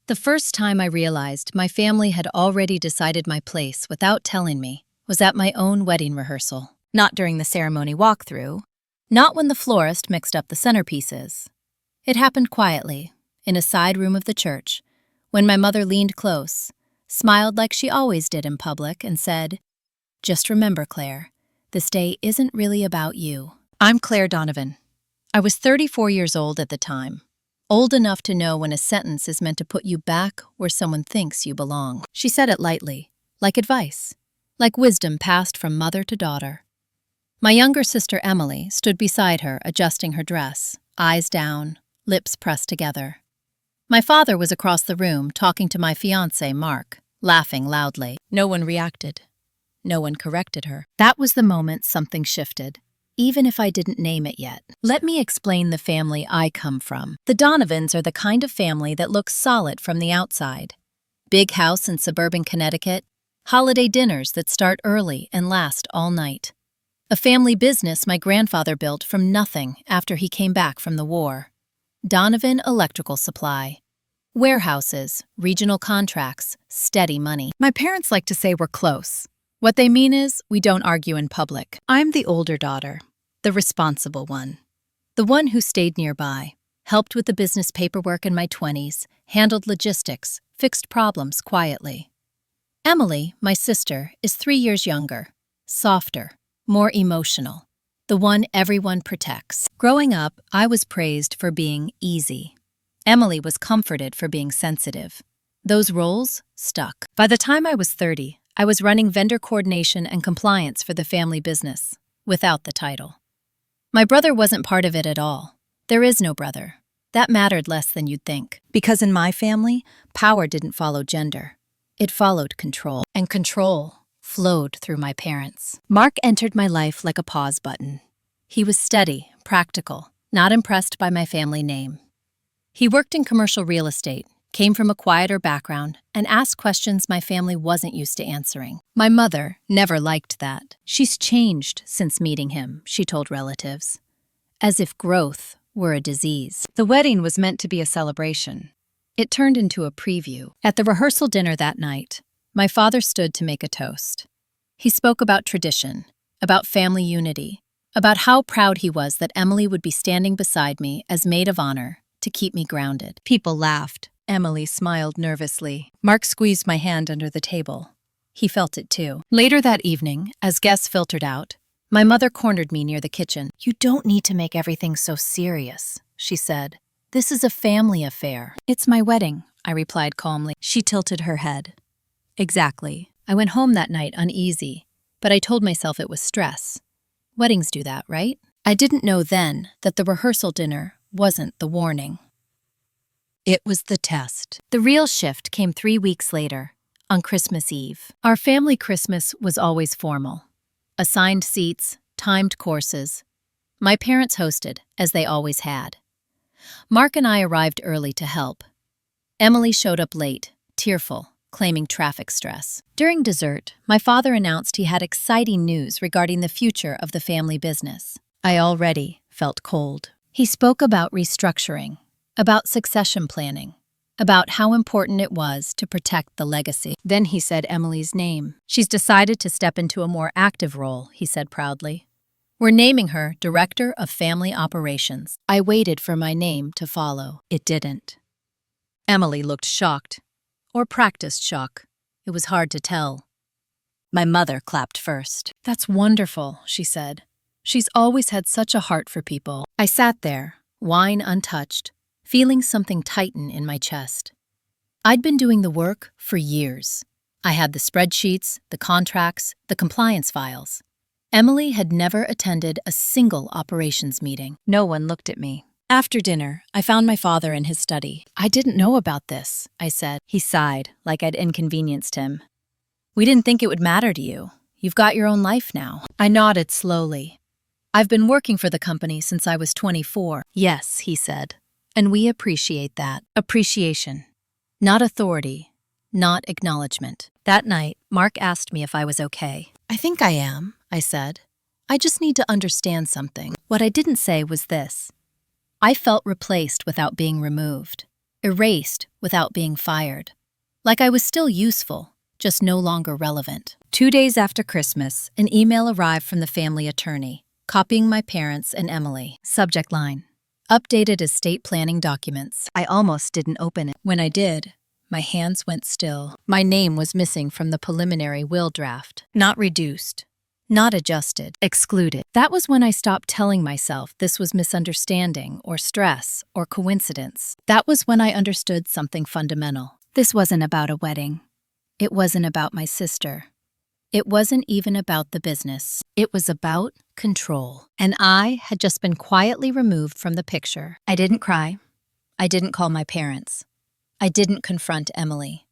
The first time I realized my family had already decided my place without telling me was at my own wedding rehearsal. Not during the ceremony walkthrough, not when the florist mixed up the centerpieces. It happened quietly, in a side room of the church, when my mother leaned close, smiled like she always did in public, and said, "Just remember, Claire, this day isn't really about you." I'm Claire Donovan. I was 34 years old at the time, old enough to know when a sentence is meant to put you back where someone thinks you belong. She said it lightly, like advice, like wisdom passed from mother to daughter. My younger sister Emily stood beside her, adjusting her dress, eyes down, lips pressed together. My father was across the room talking to my fiancé, Mark, laughing loudly. No one reacted. No one corrected her. That was the moment something shifted, even if I didn't name it yet. Let me explain the family I come from. The Donovans are the kind of family that looks solid from the outside. Big house in suburban Connecticut, holiday dinners that start early and last all night. A family business my grandfather built from nothing after he came back from the war. Donovan Electrical Supply. Warehouses, regional contracts, steady money. My parents like to say we're close. What they mean is we don't argue in public. I'm the older daughter, the responsible one. The one who stayed nearby, helped with the business paperwork in my 20s, handled logistics, fixed problems quietly. Emily, my sister, is 3 years younger, softer, more emotional, the one everyone protects. Growing up, I was praised for being easy. Emily was comforted for being sensitive. Those roles stuck. By the time I was 30, I was running vendor coordination and compliance for the family business, without the title. My brother wasn't part of it at all. There is no brother. That mattered less than you'd think. Because in my family, power didn't follow gender. It followed control. And control flowed through my parents. Mark entered my life like a pause button. He was steady, practical, not impressed by my family name. He worked in commercial real estate, came from a quieter background, and asked questions my family wasn't used to answering. My mother never liked that. She's changed since meeting him, she told relatives, as if growth were a disease. The wedding was meant to be a celebration. It turned into a preview. At the rehearsal dinner that night, my father stood to make a toast. He spoke about tradition, about family unity, about how proud he was that Emily would be standing beside me as maid of honor to keep me grounded. People laughed. Emily smiled nervously. Mark squeezed my hand under the table. He felt it too. Later that evening, as guests filtered out, my mother cornered me near the kitchen. "You don't need to make everything so serious," she said. "This is a family affair." "It's my wedding," I replied calmly. She tilted her head. Exactly. I went home that night uneasy, but I told myself it was stress. Weddings do that, right? I didn't know then that the rehearsal dinner wasn't the warning. It was the test. The real shift came 3 weeks later, on Christmas Eve. Our family Christmas was always formal. Assigned seats, timed courses. My parents hosted, as they always had. Mark and I arrived early to help. Emily showed up late, tearful, claiming traffic stress. During dessert, my father announced he had exciting news regarding the future of the family business. I already felt cold. He spoke about restructuring, about succession planning, about how important it was to protect the legacy. Then he said Emily's name. "She's decided to step into a more active role," he said proudly. "We're naming her Director of Family Operations." I waited for my name to follow. It didn't. Emily looked shocked, or practiced shock. It was hard to tell. My mother clapped first. "That's wonderful," she said. "She's always had such a heart for people." I sat there, wine untouched, feeling something tighten in my chest. I'd been doing the work for years. I had the spreadsheets, the contracts, the compliance files. Emily had never attended a single operations meeting. No one looked at me. After dinner, I found my father in his study. "I didn't know about this," I said. He sighed, like I'd inconvenienced him. "We didn't think it would matter to you. You've got your own life now." I nodded slowly. "I've been working for the company since I was 24. "Yes," he said. "And we appreciate that." Appreciation. Not authority. Not acknowledgement. That night, Mark asked me if I was okay. "I think I am," I said. "I just need to understand something." What I didn't say was this. I felt replaced without being removed. erased without being fired. Like I was still useful, just no longer relevant. 2 days after Christmas, an email arrived from the family attorney, copying my parents and Emily. Subject line: updated estate planning documents. I almost didn't open it. When I did, my hands went still. My name was missing from the preliminary will draft. Not reduced, not adjusted, excluded. That was when I stopped telling myself this was misunderstanding or stress or coincidence. That was when I understood something fundamental. This wasn't about a wedding. It wasn't about my sister. It wasn't even about the business. It was about control. And I had just been quietly removed from the picture. I didn't cry. I didn't call my parents. I didn't confront Emily.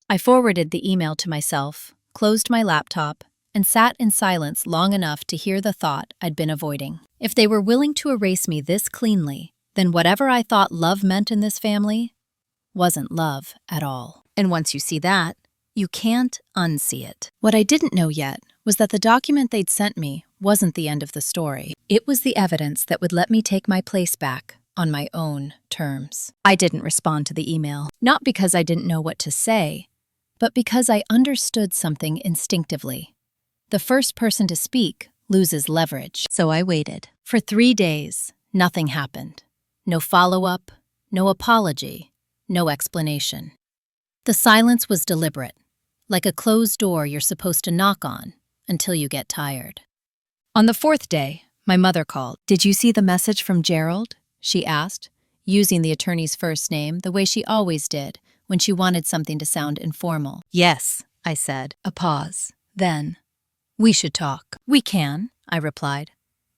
I forwarded the email to myself, closed my laptop, and sat in silence long enough to hear the thought I'd been avoiding. If they were willing to erase me this cleanly, then whatever I thought love meant in this family wasn't love at all. And once you see that, you can't unsee it. What I didn't know yet was that the document they'd sent me wasn't the end of the story. It was the evidence that would let me take my place back on my own terms. I didn't respond to the email, not because I didn't know what to say, but because I understood something instinctively. The first person to speak loses leverage. So I waited. For 3 days, nothing happened. No follow-up, no apology, no explanation. The silence was deliberate, like a closed door you're supposed to knock on until you get tired. On the 4th day, my mother called. "Did you see the message from Gerald?" she asked, using the attorney's first name the way she always did when she wanted something to sound informal. "Yes," I said. A pause. Then, "We should talk." "We can," I replied.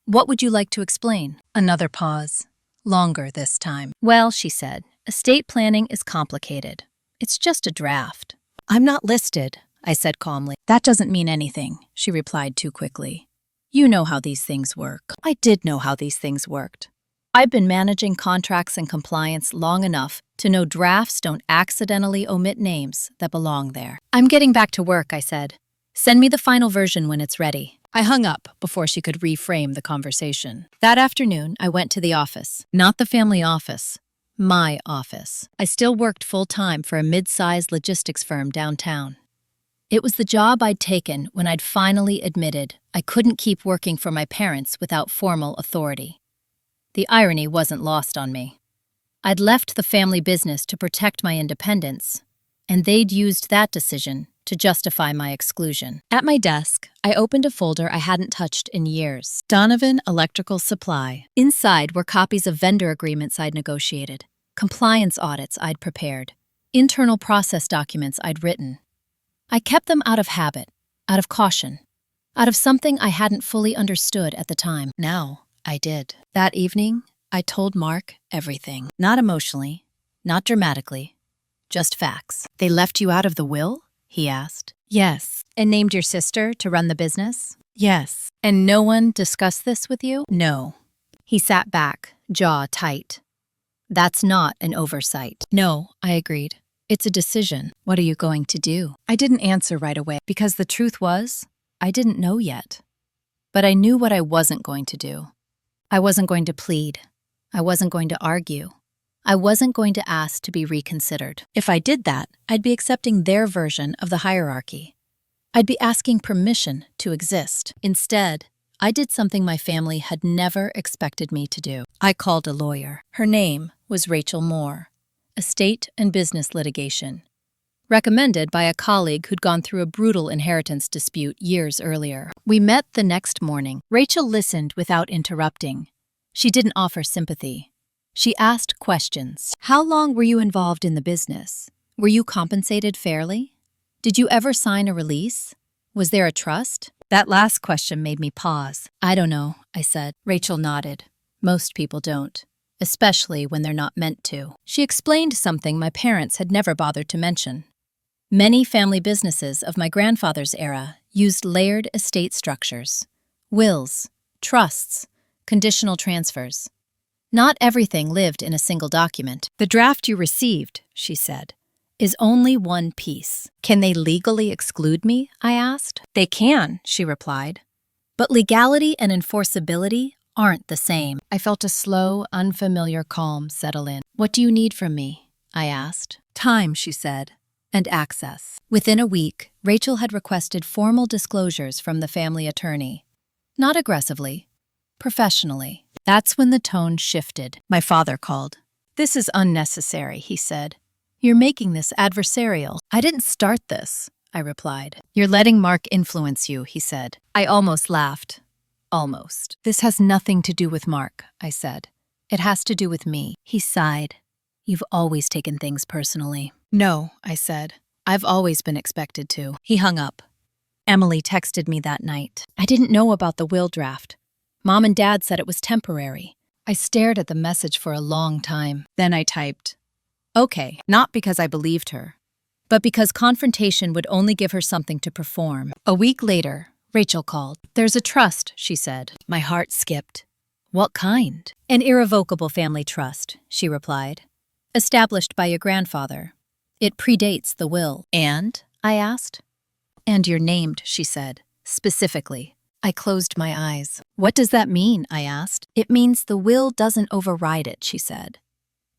"What would you like to explain?" Another pause. Longer this time. "Well," she said, "estate planning is complicated. It's just a draft." "I'm not listed," I said calmly. "That doesn't mean anything," she replied too quickly. "You know how these things work." I did know how these things worked. I've been managing contracts and compliance long enough to know drafts don't accidentally omit names that belong there. "I'm getting back to work," I said. "Send me the final version when it's ready." I hung up before she could reframe the conversation. That afternoon, I went to the office. Not the family office. My office. I still worked full-time for a mid-sized logistics firm downtown. It was the job I'd taken when I'd finally admitted I couldn't keep working for my parents without formal authority. The irony wasn't lost on me. I'd left the family business to protect my independence, and they'd used that decision to justify my exclusion. At my desk, I opened a folder I hadn't touched in years. Donovan Electrical Supply. Inside were copies of vendor agreements I'd negotiated, compliance audits I'd prepared, internal process documents I'd written. I kept them out of habit, out of caution, out of something I hadn't fully understood at the time. Now, I did. That evening, I told Mark everything. Not emotionally, not dramatically, just facts. "They left you out of the will?" he asked. "Yes." "And named your sister to run the business?" "Yes." "And no one discussed this with you?" "No." He sat back, jaw tight. "That's not an oversight." "No," I agreed. "It's a decision. What are you going to do?" I didn't answer right away because the truth was, I didn't know yet. But I knew what I wasn't going to do. I wasn't going to plead. I wasn't going to argue. I wasn't going to ask to be reconsidered. If I did that, I'd be accepting their version of the hierarchy. I'd be asking permission to exist. Instead, I did something my family had never expected me to do. I called a lawyer. Her name was Rachel Moore, estate and business litigation, recommended by a colleague who'd gone through a brutal inheritance dispute years earlier. We met the next morning. Rachel listened without interrupting. She didn't offer sympathy. She asked questions. How long were you involved in the business? Were you compensated fairly? Did you ever sign a release? Was there a trust? That last question made me pause. I don't know, I said. Rachel nodded. Most people don't, especially when they're not meant to. She explained something my parents had never bothered to mention. Many family businesses of my grandfather's era used layered estate structures, wills, trusts, conditional transfers. Not everything lived in a single document. The draft you received, she said, is only one piece. Can they legally exclude me? I asked. They can, she replied. But legality and enforceability aren't the same. I felt a slow, unfamiliar calm settle in. What do you need from me? I asked. Time, she said, and access. Within a week, Rachel had requested formal disclosures from the family attorney. Not aggressively, professionally. That's when the tone shifted. My father called. "This is unnecessary," he said. "You're making this adversarial." "I didn't start this," I replied. "You're letting Mark influence you," he said. I almost laughed. Almost. "This has nothing to do with Mark," I said. "It has to do with me." He sighed. "You've always taken things personally." "No," I said. "I've always been expected to." He hung up. Emily texted me that night. I didn't know about the will draft. Mom and Dad said it was temporary. I stared at the message for a long time. Then I typed, "Okay," not because I believed her, but because confrontation would only give her something to perform. A week later, Rachel called. "There's a trust," she said. My heart skipped. "What kind?" "An irrevocable family trust," she replied. "Established by your grandfather. It predates the will." "And?" I asked. "And you're named," she said, specifically. I closed my eyes. "What does that mean?" I asked. "It means the will doesn't override it," she said.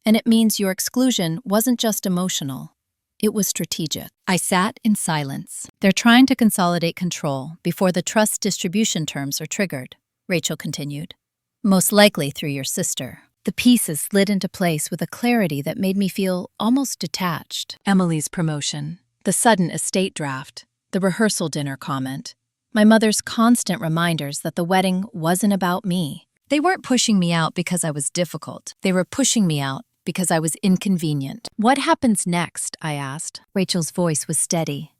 "And it means your exclusion wasn't just emotional. It was strategic." I sat in silence. "They're trying to consolidate control before the trust distribution terms are triggered," Rachel continued. "Most likely through your sister." The pieces slid into place with a clarity that made me feel almost detached. Emily's promotion, the sudden estate draft, the rehearsal dinner comment, my mother's constant reminders that the wedding wasn't about me. They weren't pushing me out because I was difficult. They were pushing me out because I was inconvenient. "What happens next?" I asked. Rachel's voice was steady.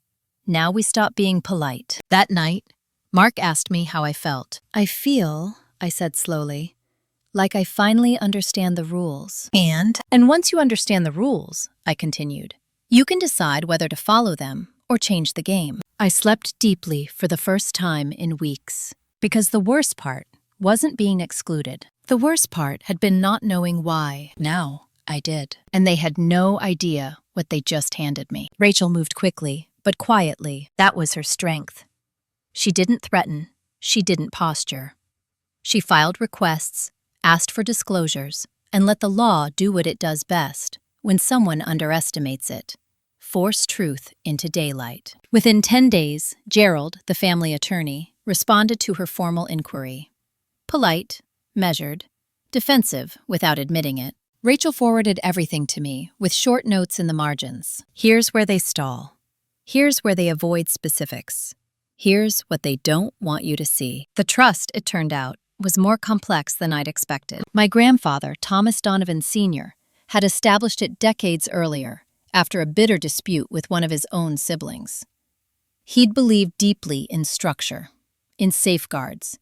"Now we stop being polite." That night, Mark asked me how I felt. "I feel," I said slowly, "like I finally understand the rules." And once you understand the rules," I continued, "you can decide whether to follow them or change the game." I slept deeply for the first time in weeks, because the worst part wasn't being excluded. The worst part had been not knowing why. Now I did. And they had no idea what they just handed me. Rachel moved quickly, but quietly. That was her strength. She didn't threaten. She didn't posture. She filed requests, asked for disclosures, and let the law do what it does best when someone underestimates it. Force truth into daylight. Within 10 days, Gerald, the family attorney, responded to her formal inquiry. Polite, measured, defensive without admitting it. Rachel forwarded everything to me, with short notes in the margins. Here's where they stall. Here's where they avoid specifics. Here's what they don't want you to see. The trust, it turned out, was more complex than I'd expected. My grandfather, Thomas Donovan Sr., had established it decades earlier, after a bitter dispute with one of his own siblings. He'd believed deeply in structure, in safeguards,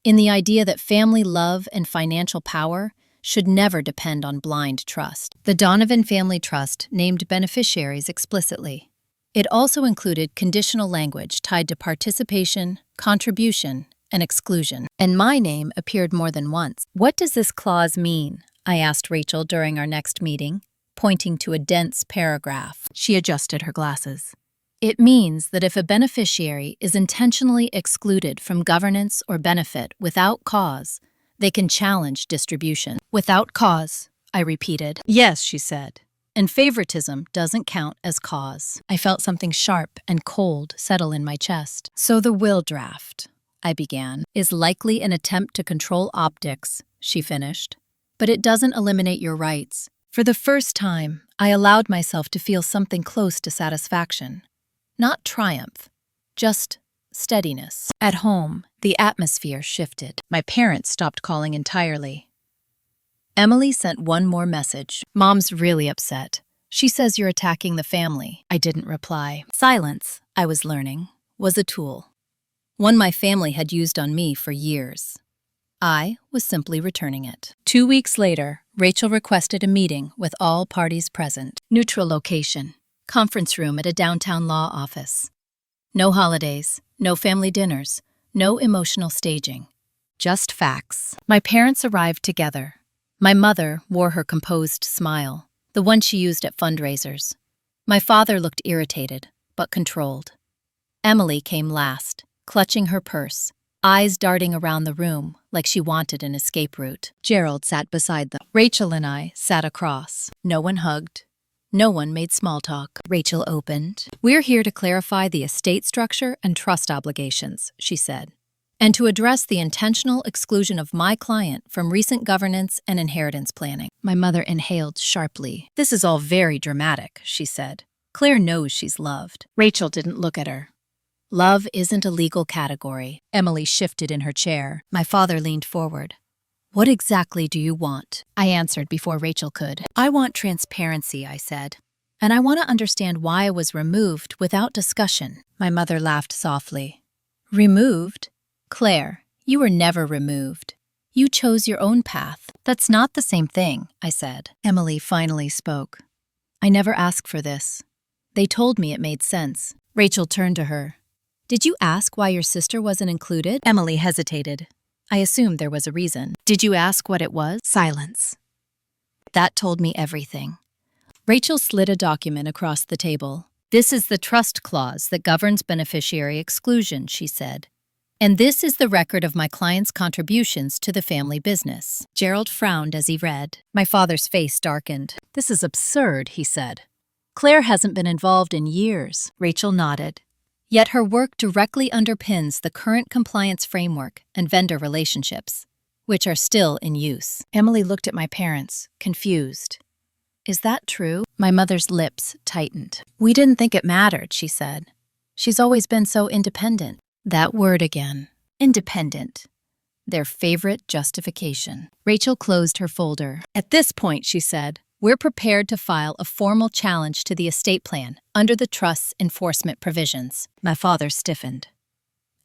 in the idea that family love and financial power should never depend on blind trust. The Donovan Family Trust named beneficiaries explicitly. It also included conditional language tied to participation, contribution, and exclusion. And my name appeared more than once. "What does this clause mean?" I asked Rachel during our next meeting, pointing to a dense paragraph. She adjusted her glasses. "It means that if a beneficiary is intentionally excluded from governance or benefit without cause, they can challenge distribution." "Without cause," I repeated. "Yes," she said. "And favoritism doesn't count as cause." I felt something sharp and cold settle in my chest. "So the will draft," I began, "is likely an attempt to control optics," she finished. "But it doesn't eliminate your rights." For the first time, I allowed myself to feel something close to satisfaction. Not triumph, just steadiness. At home, the atmosphere shifted. My parents stopped calling entirely. Emily sent one more message. "Mom's really upset. She says you're attacking the family." I didn't reply. Silence, I was learning, was a tool. One my family had used on me for years. I was simply returning it. 2 weeks later, Rachel requested a meeting with all parties present. Neutral location. Conference room at a downtown law office. No holidays, no family dinners, no emotional staging. Just facts. My parents arrived together. My mother wore her composed smile, the one she used at fundraisers. My father looked irritated, but controlled. Emily came last, clutching her purse, eyes darting around the room like she wanted an escape route. Gerald sat beside them. Rachel and I sat across. No one hugged. No one made small talk. Rachel opened. "We're here to clarify the estate structure and trust obligations," she said, "and to address the intentional exclusion of my client from recent governance and inheritance planning." My mother inhaled sharply. "This is all very dramatic," she said. "Claire knows she's loved." Rachel didn't look at her. "Love isn't a legal category." Emily shifted in her chair. My father leaned forward. "What exactly do you want?" I answered before Rachel could. "I want transparency," I said. "And I want to understand why I was removed without discussion." My mother laughed softly. "Removed? Claire, you were never removed. You chose your own path." "That's not the same thing," I said. Emily finally spoke. "I never asked for this. They told me it made sense." Rachel turned to her. "Did you ask why your sister wasn't included?" Emily hesitated. I assumed there was a reason. "Did you ask what it was?" Silence. That told me everything. Rachel slid a document across the table. "This is the trust clause that governs beneficiary exclusion," she said. "And this is the record of my client's contributions to the family business." Gerald frowned as he read. My father's face darkened. "This is absurd," he said. "Claire hasn't been involved in years." Rachel nodded. "Yet her work directly underpins the current compliance framework and vendor relationships, which are still in use." Emily looked at my parents, confused. "Is that true?" My mother's lips tightened. "We didn't think it mattered," she said. "She's always been so independent." That word again. Independent. Their favorite justification. Rachel closed her folder. "At this point," she said, "we're prepared to file a formal challenge to the estate plan under the trust's enforcement provisions." My father stiffened.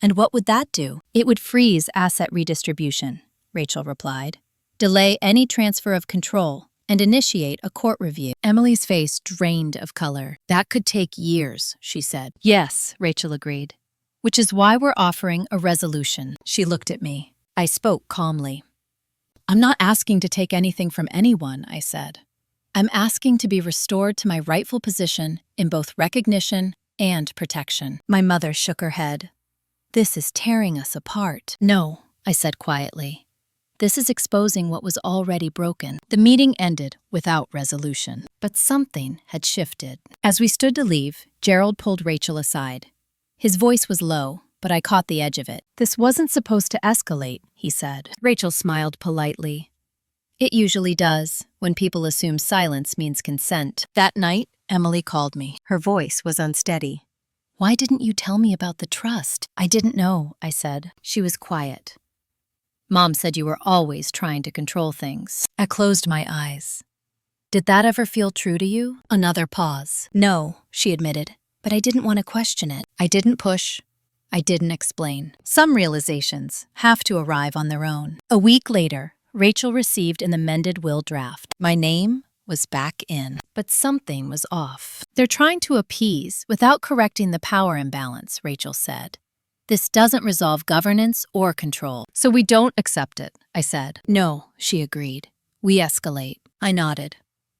"And what would that do?" "It would freeze asset redistribution," Rachel replied, "delay any transfer of control, and initiate a court review." Emily's face drained of color. "That could take years," she said. "Yes," Rachel agreed, "which is why we're offering a resolution." She looked at me. I spoke calmly. "I'm not asking to take anything from anyone," I said. "I'm asking to be restored to my rightful position in both recognition and protection." My mother shook her head. "This is tearing us apart." "No," I said quietly. "This is exposing what was already broken." The meeting ended without resolution, but something had shifted. As we stood to leave, Gerald pulled Rachel aside. His voice was low, but I caught the edge of it. "This wasn't supposed to escalate," he said. Rachel smiled politely. "It usually does, when people assume silence means consent." That night, Emily called me. Her voice was unsteady. "Why didn't you tell me about the trust?" "I didn't know," I said. She was quiet. "Mom said you were always trying to control things." I closed my eyes. "Did that ever feel true to you?" Another pause. "No," she admitted, "but I didn't want to question it." I didn't push. I didn't explain. Some realizations have to arrive on their own. A week later, Rachel received an amended will draft. My name was back in, but something was off. "They're trying to appease without correcting the power imbalance," Rachel said. "This doesn't resolve governance or control, so we don't accept it," I said. "No," she agreed. "We escalate." I nodded.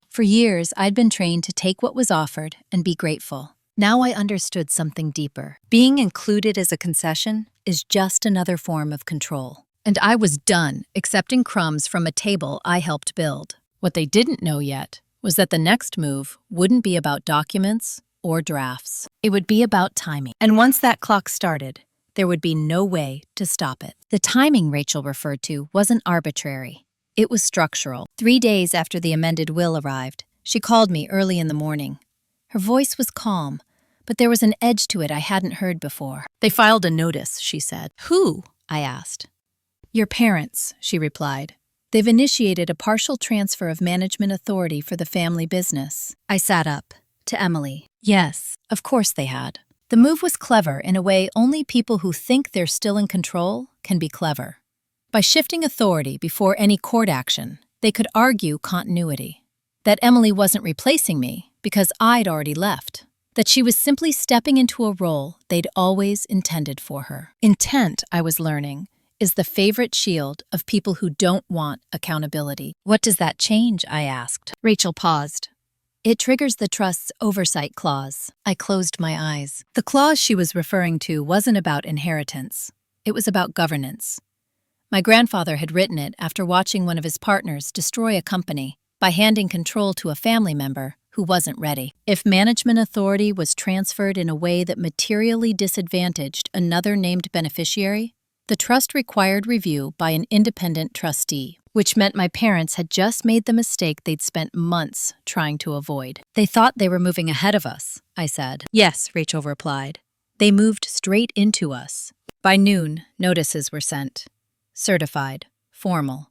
For years, I'd been trained to take what was offered and be grateful. Now I understood something deeper. Being included as a concession is just another form of control. And I was done accepting crumbs from a table I helped build. What they didn't know yet was that the next move wouldn't be about documents or drafts. It would be about timing. And once that clock started, there would be no way to stop it. The timing Rachel referred to wasn't arbitrary. It was structural. 3 days after the amended will arrived, she called me early in the morning. Her voice was calm, but there was an edge to it I hadn't heard before. "They filed a notice," she said. "Who?" I asked. "Your parents," she replied. "They've initiated a partial transfer of management authority for the family business." I sat up. To Emily. Yes, of course they had. The move was clever in a way only people who think they're still in control can be clever. By shifting authority before any court action, they could argue continuity. That Emily wasn't replacing me because I'd already left. That she was simply stepping into a role they'd always intended for her. Intent, I was learning, is the favorite shield of people who don't want accountability. "What does that change?" I asked. Rachel paused. "It triggers the trust's oversight clause." I closed my eyes. The clause she was referring to wasn't about inheritance. It was about governance. My grandfather had written it after watching one of his partners destroy a company by handing control to a family member who who wasn't ready. If management authority was transferred in a way that materially disadvantaged another named beneficiary, the trust required review by an independent trustee, which meant my parents had just made the mistake they'd spent months trying to avoid. They thought they were moving ahead of us, I said. Yes, Rachel replied. They moved straight into us. By noon, notices were sent. Certified, formal,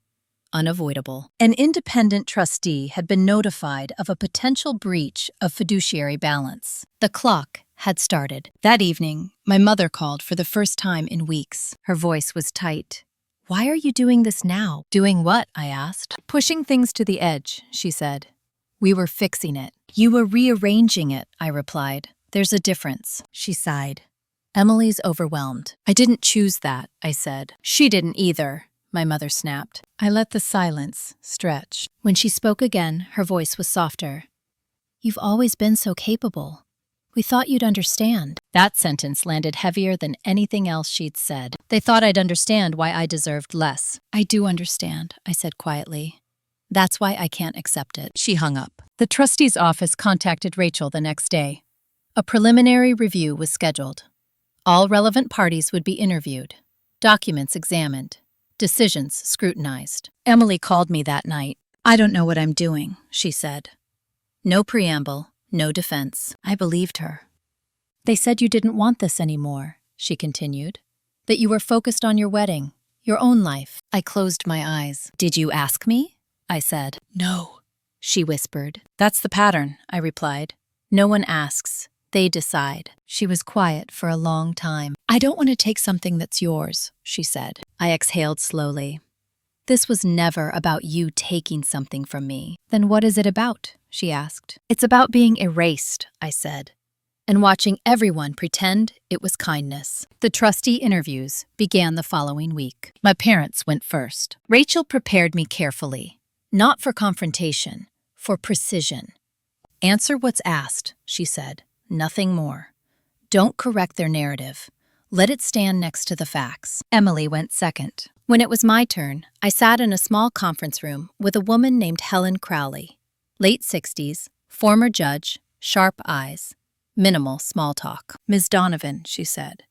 unavoidable. An independent trustee had been notified of a potential breach of fiduciary balance. The clock had started. That evening, my mother called for the first time in weeks. Her voice was tight. Why are you doing this now? Doing what? I asked. Pushing things to the edge, she said. We were fixing it. You were rearranging it, I replied. There's a difference, she sighed. Emily's overwhelmed. I didn't choose that, I said. She didn't either, my mother snapped. I let the silence stretch. When she spoke again, her voice was softer. You've always been so capable. We thought you'd understand. That sentence landed heavier than anything else she'd said. They thought I'd understand why I deserved less. I do understand, I said quietly. That's why I can't accept it. She hung up. The trustee's office contacted Rachel the next day. A preliminary review was scheduled. All relevant parties would be interviewed, documents examined, decisions scrutinized. Emily called me that night. I don't know what I'm doing, she said. No preamble, no defense. I believed her. They said you didn't want this anymore, she continued. That you were focused on your wedding, your own life. I closed my eyes. Did you ask me? I said. No, she whispered. That's the pattern, I replied. No one asks. They decide. She was quiet for a long time. I don't want to take something that's yours, she said. I exhaled slowly. This was never about you taking something from me. Then what is it about? She asked. It's about being erased, I said, and watching everyone pretend it was kindness. The trustee interviews began the following week. My parents went first. Rachel prepared me carefully, not for confrontation, for precision. Answer what's asked, she said. Nothing more. Don't correct their narrative. Let it stand next to the facts. Emily went second. When it was my turn, I sat in a small conference room with a woman named Helen Crowley. Late 60s, former judge, sharp eyes, minimal small talk. Ms. Donovan, she said,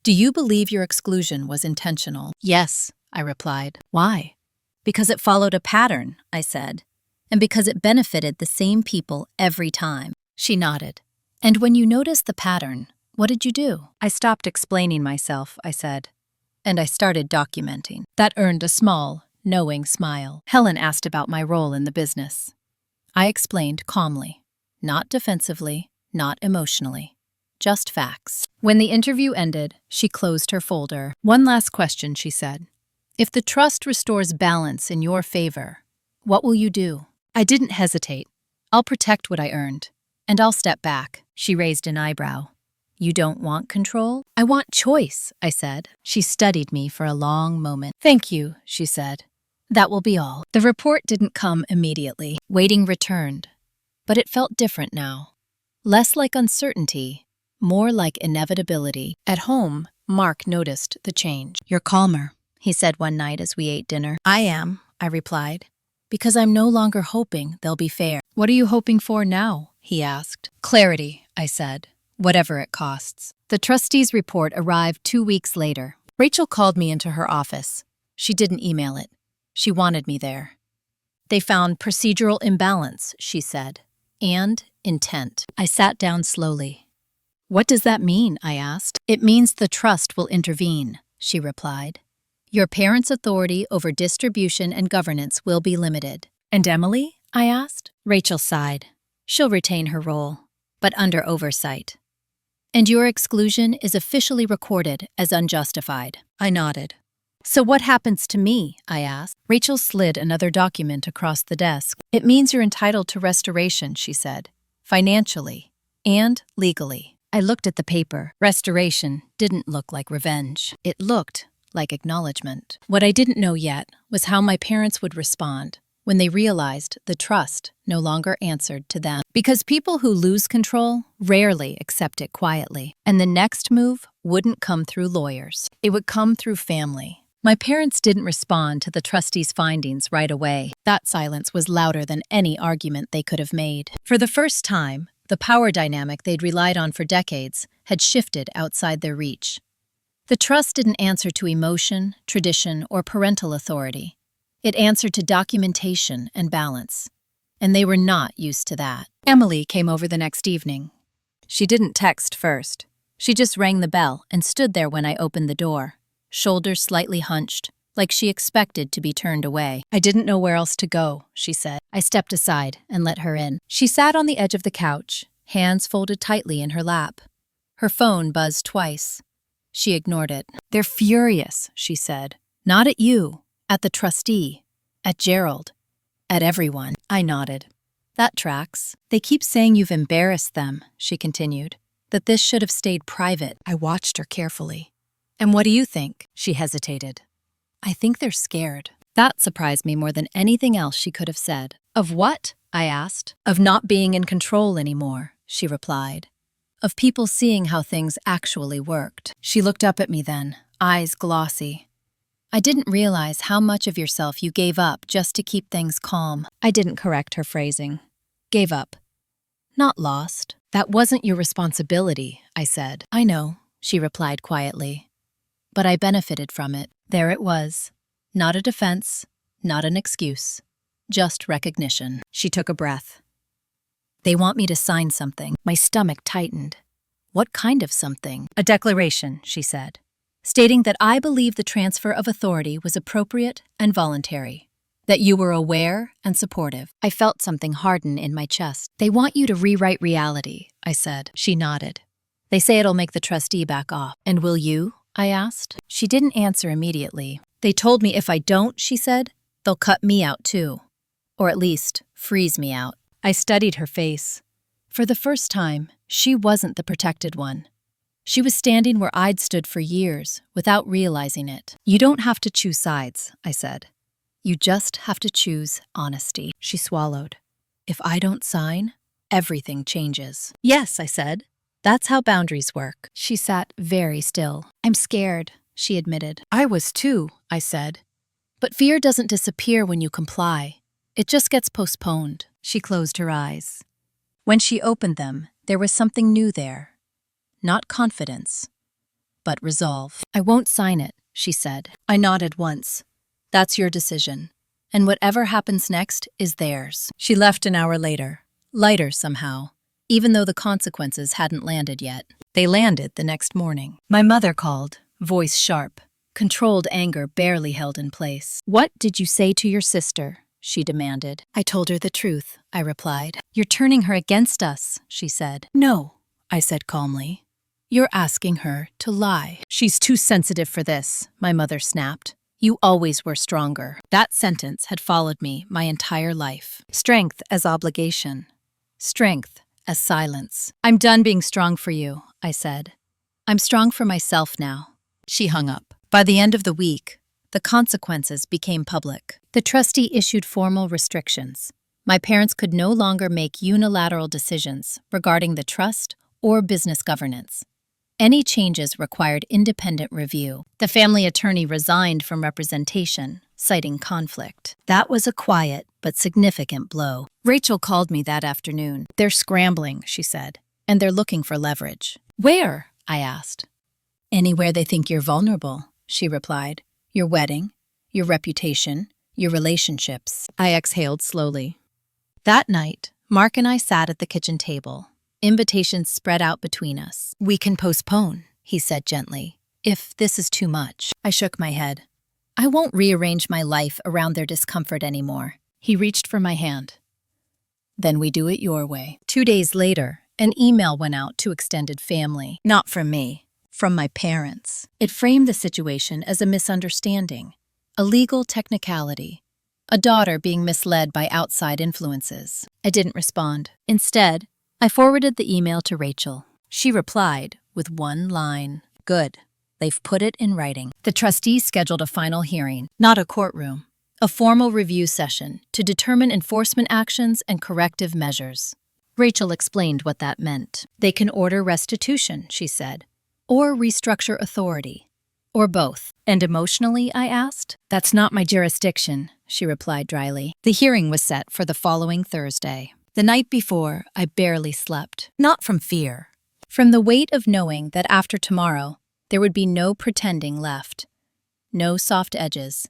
do you believe your exclusion was intentional? Yes, I replied. Why? Because it followed a pattern, I said, and because it benefited the same people every time. She nodded. And when you noticed the pattern, what did you do? I stopped explaining myself, I said, and I started documenting. That earned a small, knowing smile. Helen asked about my role in the business. I explained calmly, not defensively, not emotionally, just facts. When the interview ended, she closed her folder. One last question, she said. If the trust restores balance in your favor, what will you do? I didn't hesitate. I'll protect what I earned, and I'll step back. She raised an eyebrow. You don't want control? I want choice, I said. She studied me for a long moment. Thank you, she said. That will be all. The report didn't come immediately. Waiting returned. But it felt different now. Less like uncertainty, more like inevitability. At home, Mark noticed the change. You're calmer, he said one night as we ate dinner. I am, I replied, because I'm no longer hoping they'll be fair. What are you hoping for now? He asked. Clarity, I said, whatever it costs. The trustee's report arrived 2 weeks later. Rachel called me into her office. She didn't email it. She wanted me there. They found procedural imbalance, she said, and intent. I sat down slowly. What does that mean? I asked. It means the trust will intervene, she replied. Your parents' authority over distribution and governance will be limited. And Emily? I asked. Rachel sighed. She'll retain her role, but under oversight. And your exclusion is officially recorded as unjustified. I nodded. So what happens to me? I asked. Rachel slid another document across the desk. It means you're entitled to restoration, she said, financially and legally. I looked at the paper. Restoration didn't look like revenge. It looked like acknowledgement. What I didn't know yet was how my parents would respond when they realized the trust no longer answered to them. Because people who lose control rarely accept it quietly. And the next move wouldn't come through lawyers. It would come through family. My parents didn't respond to the trustees' findings right away. That silence was louder than any argument they could have made. For the first time, the power dynamic they'd relied on for decades had shifted outside their reach. The trust didn't answer to emotion, tradition, or parental authority. It answered to documentation and balance. And they were not used to that. Emily came over the next evening. She didn't text first. She just rang the bell and stood there when I opened the door, shoulders slightly hunched, like she expected to be turned away. I didn't know where else to go, she said. I stepped aside and let her in. She sat on the edge of the couch, hands folded tightly in her lap. Her phone buzzed twice. She ignored it. "They're furious," she said. "Not at you, at the trustee, at Gerald, at everyone." I nodded. "That tracks. They keep saying you've embarrassed them," she continued, "that this should have stayed private." I watched her carefully. "And what do you think?" She hesitated. "I think they're scared." That surprised me more than anything else she could have said. "Of what?" I asked. "Of not being in control anymore," she replied. "Of people seeing how things actually worked." She looked up at me then, eyes glossy. "I didn't realize how much of yourself you gave up just to keep things calm." I didn't correct her phrasing. "Gave up. Not lost. That wasn't your responsibility," I said. "I know," she replied quietly. "But I benefited from it." There it was. Not a defense, not an excuse. Just recognition. She took a breath. "They want me to sign something." My stomach tightened. "What kind of something?" "A declaration," she said, "stating that I believe the transfer of authority was appropriate and voluntary, that you were aware and supportive." I felt something harden in my chest. "They want you to rewrite reality," I said. She nodded. "They say it'll make the trustee back off." "And will you?" I asked. She didn't answer immediately. "They told me if I don't," she said, "they'll cut me out too. Or at least, freeze me out." I studied her face. For the first time, she wasn't the protected one. She was standing where I'd stood for years, without realizing it. "You don't have to choose sides," I said. "You just have to choose honesty." She swallowed. "If I don't sign, everything changes." "Yes," I said. "That's how boundaries work." She sat very still. "I'm scared," she admitted. "I was too," I said. "But fear doesn't disappear when you comply. It just gets postponed." She closed her eyes. When she opened them, there was something new there. Not confidence, but resolve. "I won't sign it," she said. I nodded once. "That's your decision. And whatever happens next is theirs." She left an hour later, lighter somehow, even though the consequences hadn't landed yet. They landed the next morning. My mother called, voice sharp, controlled anger barely held in place. "What did you say to your sister?" she demanded. "I told her the truth," I replied. "You're turning her against us," she said. "No," I said calmly. "You're asking her to lie." "She's too sensitive for this," my mother snapped. "You always were stronger." That sentence had followed me my entire life. Strength as obligation. Strength as silence. "I'm done being strong for you," I said. "I'm strong for myself now." She hung up. By the end of the week, the consequences became public. The trustee issued formal restrictions. My parents could no longer make unilateral decisions regarding the trust or business governance. Any changes required independent review. The family attorney resigned from representation, citing conflict. That was a quiet but significant blow. Rachel called me that afternoon. "They're scrambling," she said, "and they're looking for leverage." "Where?" I asked. "Anywhere they think you're vulnerable," she replied. "Your wedding, your reputation, your relationships." I exhaled slowly. That night, Mark and I sat at the kitchen table, invitations spread out between us. "We can postpone," he said gently, "if this is too much." I shook my head. "I won't rearrange my life around their discomfort anymore." He reached for my hand. "Then we do it your way." 2 days later, an email went out to extended family. Not from me, from my parents. It framed the situation as a misunderstanding, a legal technicality, a daughter being misled by outside influences. I didn't respond. Instead, I forwarded the email to Rachel. She replied with one line. "Good. They've put it in writing." The trustees scheduled a final hearing, not a courtroom, a formal review session to determine enforcement actions and corrective measures. Rachel explained what that meant. "They can order restitution," she said, "or restructure authority. Or both. And emotionally, I asked. That's not my jurisdiction, she replied dryly. The hearing was set for the following Thursday. The night before, I barely slept. Not from fear. From the weight of knowing that after tomorrow, there would be no pretending left. No soft edges.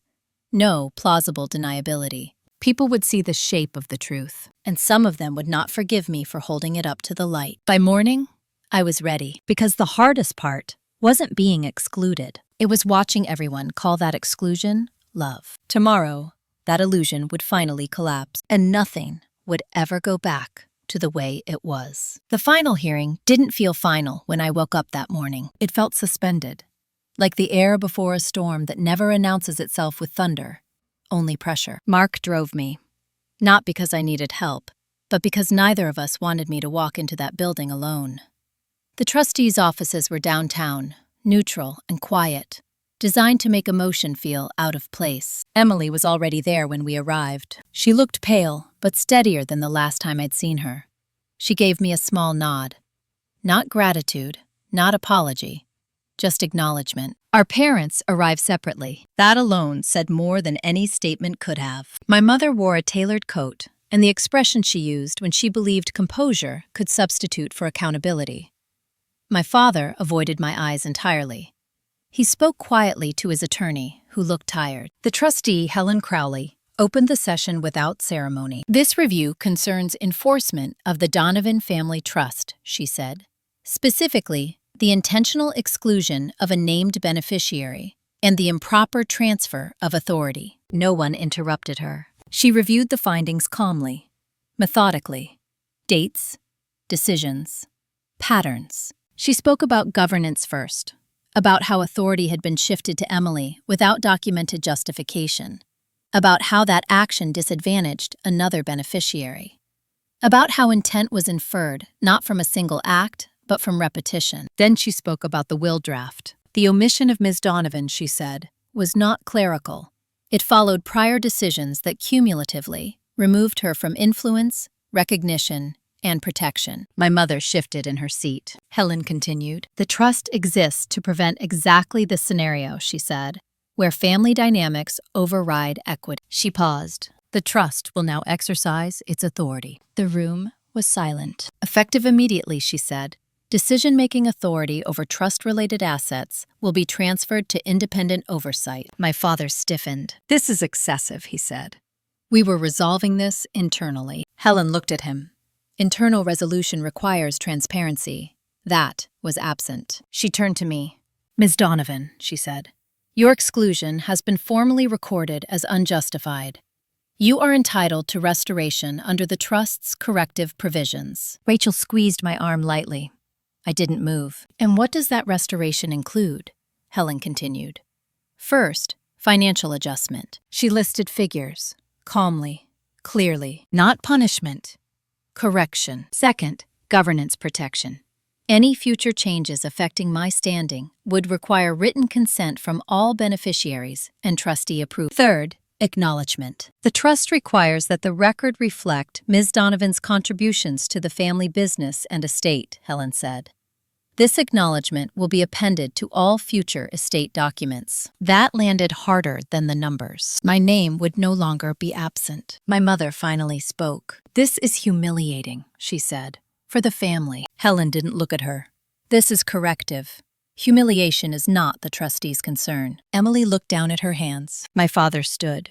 No plausible deniability. People would see the shape of the truth, and some of them would not forgive me for holding it up to the light. By morning, I was ready, because the hardest part wasn't being excluded. It was watching everyone call that exclusion love. Tomorrow, that illusion would finally collapse, and nothing would ever go back to the way it was. The final hearing didn't feel final when I woke up that morning. It felt suspended, like the air before a storm that never announces itself with thunder, only pressure. Mark drove me, not because I needed help, but because neither of us wanted me to walk into that building alone. The trustees' offices were downtown, neutral and quiet, designed to make emotion feel out of place. Emily was already there when we arrived. She looked pale, but steadier than the last time I'd seen her. She gave me a small nod. Not gratitude, not apology, just acknowledgement. Our parents arrived separately. That alone said more than any statement could have. My mother wore a tailored coat, and the expression she used when she believed composure could substitute for accountability. My father avoided my eyes entirely. He spoke quietly to his attorney, who looked tired. The trustee, Helen Crowley, opened the session without ceremony. This review concerns enforcement of the Donovan Family Trust, she said. Specifically, the intentional exclusion of a named beneficiary and the improper transfer of authority. No one interrupted her. She reviewed the findings calmly, methodically. Dates, decisions, patterns. She spoke about governance first, about how authority had been shifted to Emily without documented justification, about how that action disadvantaged another beneficiary, about how intent was inferred not from a single act, but from repetition. Then she spoke about the will draft. The omission of Ms. Donovan, she said, was not clerical. It followed prior decisions that cumulatively removed her from influence, recognition, and protection. My mother shifted in her seat. Helen continued, "The trust exists to prevent exactly this scenario," she said, "where family dynamics override equity." She paused. "The trust will now exercise its authority." The room was silent. "Effective immediately," she said, "decision-making authority over trust-related assets will be transferred to independent oversight." My father stiffened. "This is excessive," he said. "We were resolving this internally." Helen looked at him. "Internal resolution requires transparency." That was absent. She turned to me. "Ms. Donovan," she said, "your exclusion has been formally recorded as unjustified. You are entitled to restoration under the trust's corrective provisions." Rachel squeezed my arm lightly. I didn't move. "And what does that restoration include?" Helen continued. "First, financial adjustment." She listed figures, calmly, clearly. "Not punishment. Correction. Second, governance protection. Any future changes affecting my standing would require written consent from all beneficiaries and trustee approval. Third, acknowledgement. The trust requires that the record reflect Ms. Donovan's contributions to the family business and estate," Helen said. "This acknowledgement will be appended to all future estate documents." That landed harder than the numbers. My name would no longer be absent. My mother finally spoke. "This is humiliating," she said, "for the family." Helen didn't look at her. "This is corrective. Humiliation is not the trustee's concern." Emily looked down at her hands. My father stood.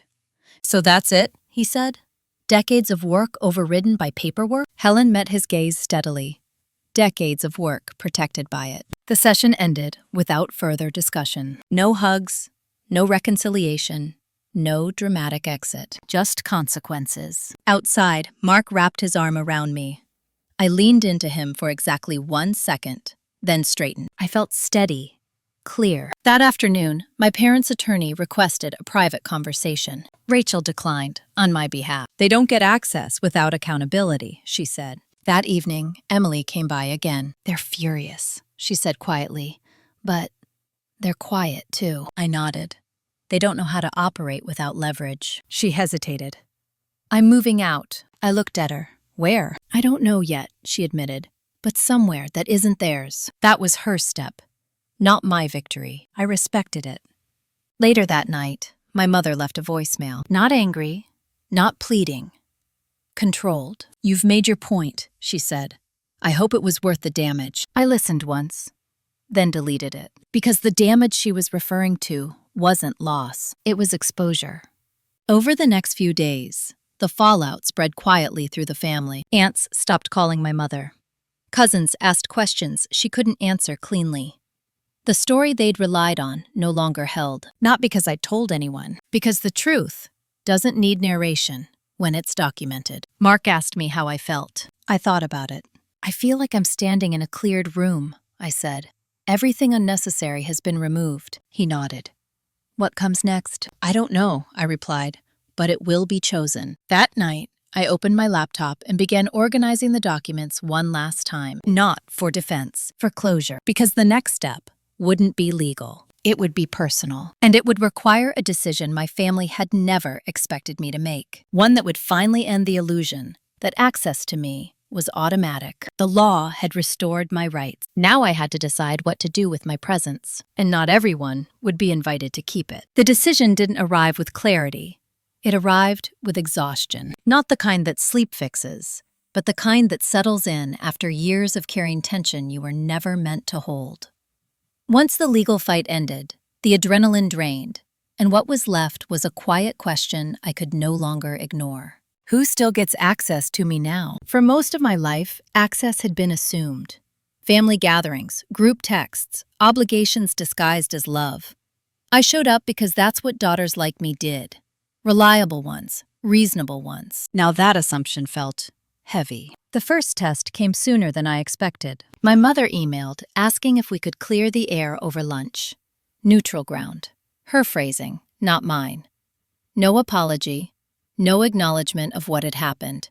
"So that's it?" he said. "Decades of work overridden by paperwork?" Helen met his gaze steadily. Decades of work protected by it. The session ended without further discussion. No hugs, no reconciliation, no dramatic exit. Just consequences. Outside, Mark wrapped his arm around me. I leaned into him for exactly 1 second, then straightened. I felt steady, clear. That afternoon, my parents' attorney requested a private conversation. Rachel declined, on my behalf. "They don't get access without accountability," she said. That evening, Emily came by again. "They're furious," she said quietly. "But they're quiet, too." I nodded. "They don't know how to operate without leverage." She hesitated. "I'm moving out." I looked at her. "Where?" "I don't know yet," she admitted. "But somewhere that isn't theirs." That was her step. not my victory. I respected it. Later that night, my mother left a voicemail. Not angry, not pleading. Controlled. "You've made your point," she said. "I hope it was worth the damage." I listened once, then deleted it. Because the damage she was referring to wasn't loss, it was exposure. Over the next few days, the fallout spread quietly through the family. Aunts stopped calling my mother. Cousins asked questions she couldn't answer cleanly. The story they'd relied on no longer held, not because I told anyone, because the truth doesn't need narration when it's documented. Mark asked me how I felt. I thought about it. "I feel like I'm standing in a cleared room," I said. "Everything unnecessary has been removed." He nodded. "What comes next?" "I don't know," I replied, "but it will be chosen." That night, I opened my laptop and began organizing the documents one last time, not for defense, for closure, because the next step wouldn't be legal. It would be personal, and it would require a decision my family had never expected me to make, one that would finally end the illusion that access to me was automatic. The law had restored my rights. Now I had to decide what to do with my presence, and not everyone would be invited to keep it. The decision didn't arrive with clarity. It arrived with exhaustion, not the kind that sleep fixes, but the kind that settles in after years of carrying tension you were never meant to hold. Once the legal fight ended, the adrenaline drained, and what was left was a quiet question I could no longer ignore. Who still gets access to me now? For most of my life, access had been assumed. Family gatherings, group texts, obligations disguised as love. I showed up because that's what daughters like me did. Reliable ones, reasonable ones. Now that assumption felt heavy. The first test came sooner than I expected. My mother emailed asking if we could clear the air over lunch. Neutral ground. Her phrasing, not mine. No apology, no acknowledgement of what had happened.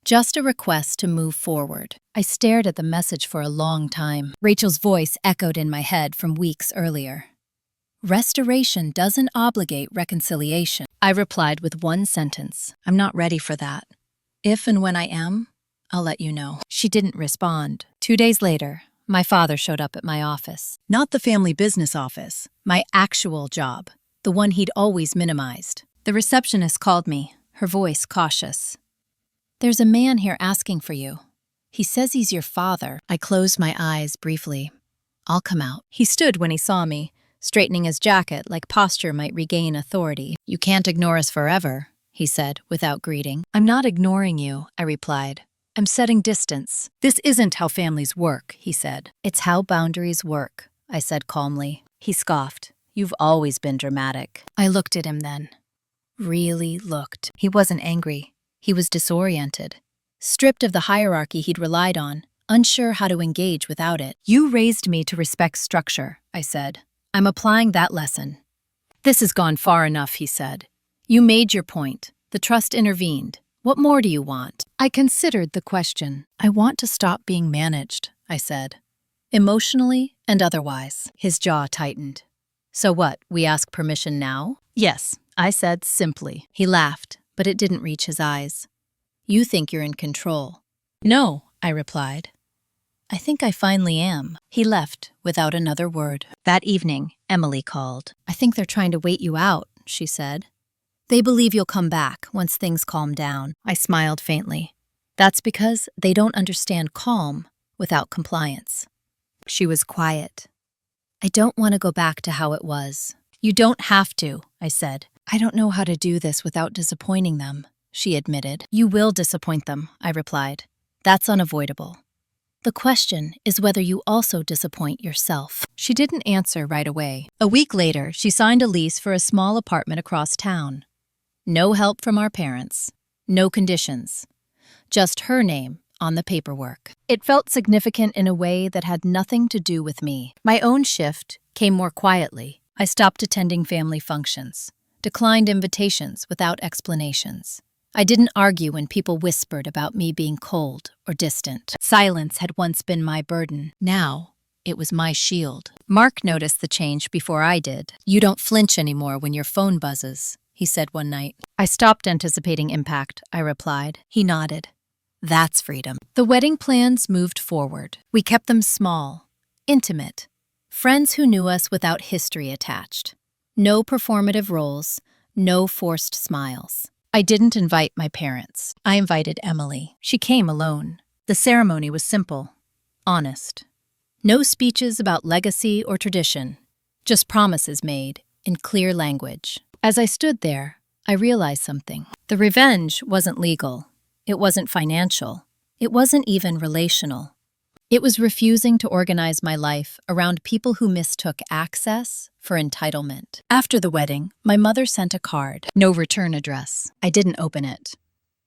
Just a request to move forward. I stared at the message for a long time. Rachel's voice echoed in my head from weeks earlier. "Restoration doesn't obligate reconciliation." I replied with one sentence. "I'm not ready for that. If and when I am, I'll let you know." She didn't respond. 2 days later, my father showed up at my office. Not the family business office, my actual job, the one he'd always minimized. The receptionist called me, her voice cautious. "There's a man here asking for you. He says he's your father." I closed my eyes briefly. "I'll come out." He stood when he saw me, straightening his jacket like posture might regain authority. "You can't ignore us forever," he said without greeting. "I'm not ignoring you," I replied. "I'm setting distance." "This isn't how families work," he said. "It's how boundaries work," I said calmly. He scoffed. "You've always been dramatic." I looked at him then. Really looked. He wasn't angry. He was disoriented. Stripped of the hierarchy he'd relied on, unsure how to engage without it. "You raised me to respect structure," I said. "I'm applying that lesson." "This has gone far enough," he said. "You made your point. The trust intervened. What more do you want?" I considered the question. "I want to stop being managed," I said. "Emotionally and otherwise." His jaw tightened. "So what, we ask permission now?" "Yes," I said simply. He laughed, but it didn't reach his eyes. "You think you're in control." "No," I replied. "I think I finally am." He left without another word. That evening, Emily called. "I think they're trying to wait you out," she said. "They believe you'll come back once things calm down." I smiled faintly. "That's because they don't understand calm without compliance." She was quiet. "I don't want to go back to how it was." "You don't have to," I said. "I don't know how to do this without disappointing them," she admitted. "You will disappoint them," I replied. "That's unavoidable. The question is whether you also disappoint yourself." She didn't answer right away. A week later, she signed a lease for a small apartment across town. No help from our parents. No conditions. Just her name on the paperwork. It felt significant in a way that had nothing to do with me. My own shift came more quietly. I stopped attending family functions, declined invitations without explanations. I didn't argue when people whispered about me being cold or distant. Silence had once been my burden. Now, it was my shield. Mark noticed the change before I did. "You don't flinch anymore when your phone buzzes," he said one night. "I stopped anticipating impact," I replied. He nodded. "That's freedom." The wedding plans moved forward. We kept them small, intimate, Friends who knew us without history attached. No performative roles, no forced smiles. I didn't invite my parents. I invited Emily. She came alone. The ceremony was simple, honest. No speeches about legacy or tradition, just promises made in clear language. As I stood there, I realized something. The revenge wasn't legal. It wasn't financial. It wasn't even relational. It was refusing to organize my life around people who mistook access for entitlement. After the wedding, my mother sent a card. No return address. I didn't open it.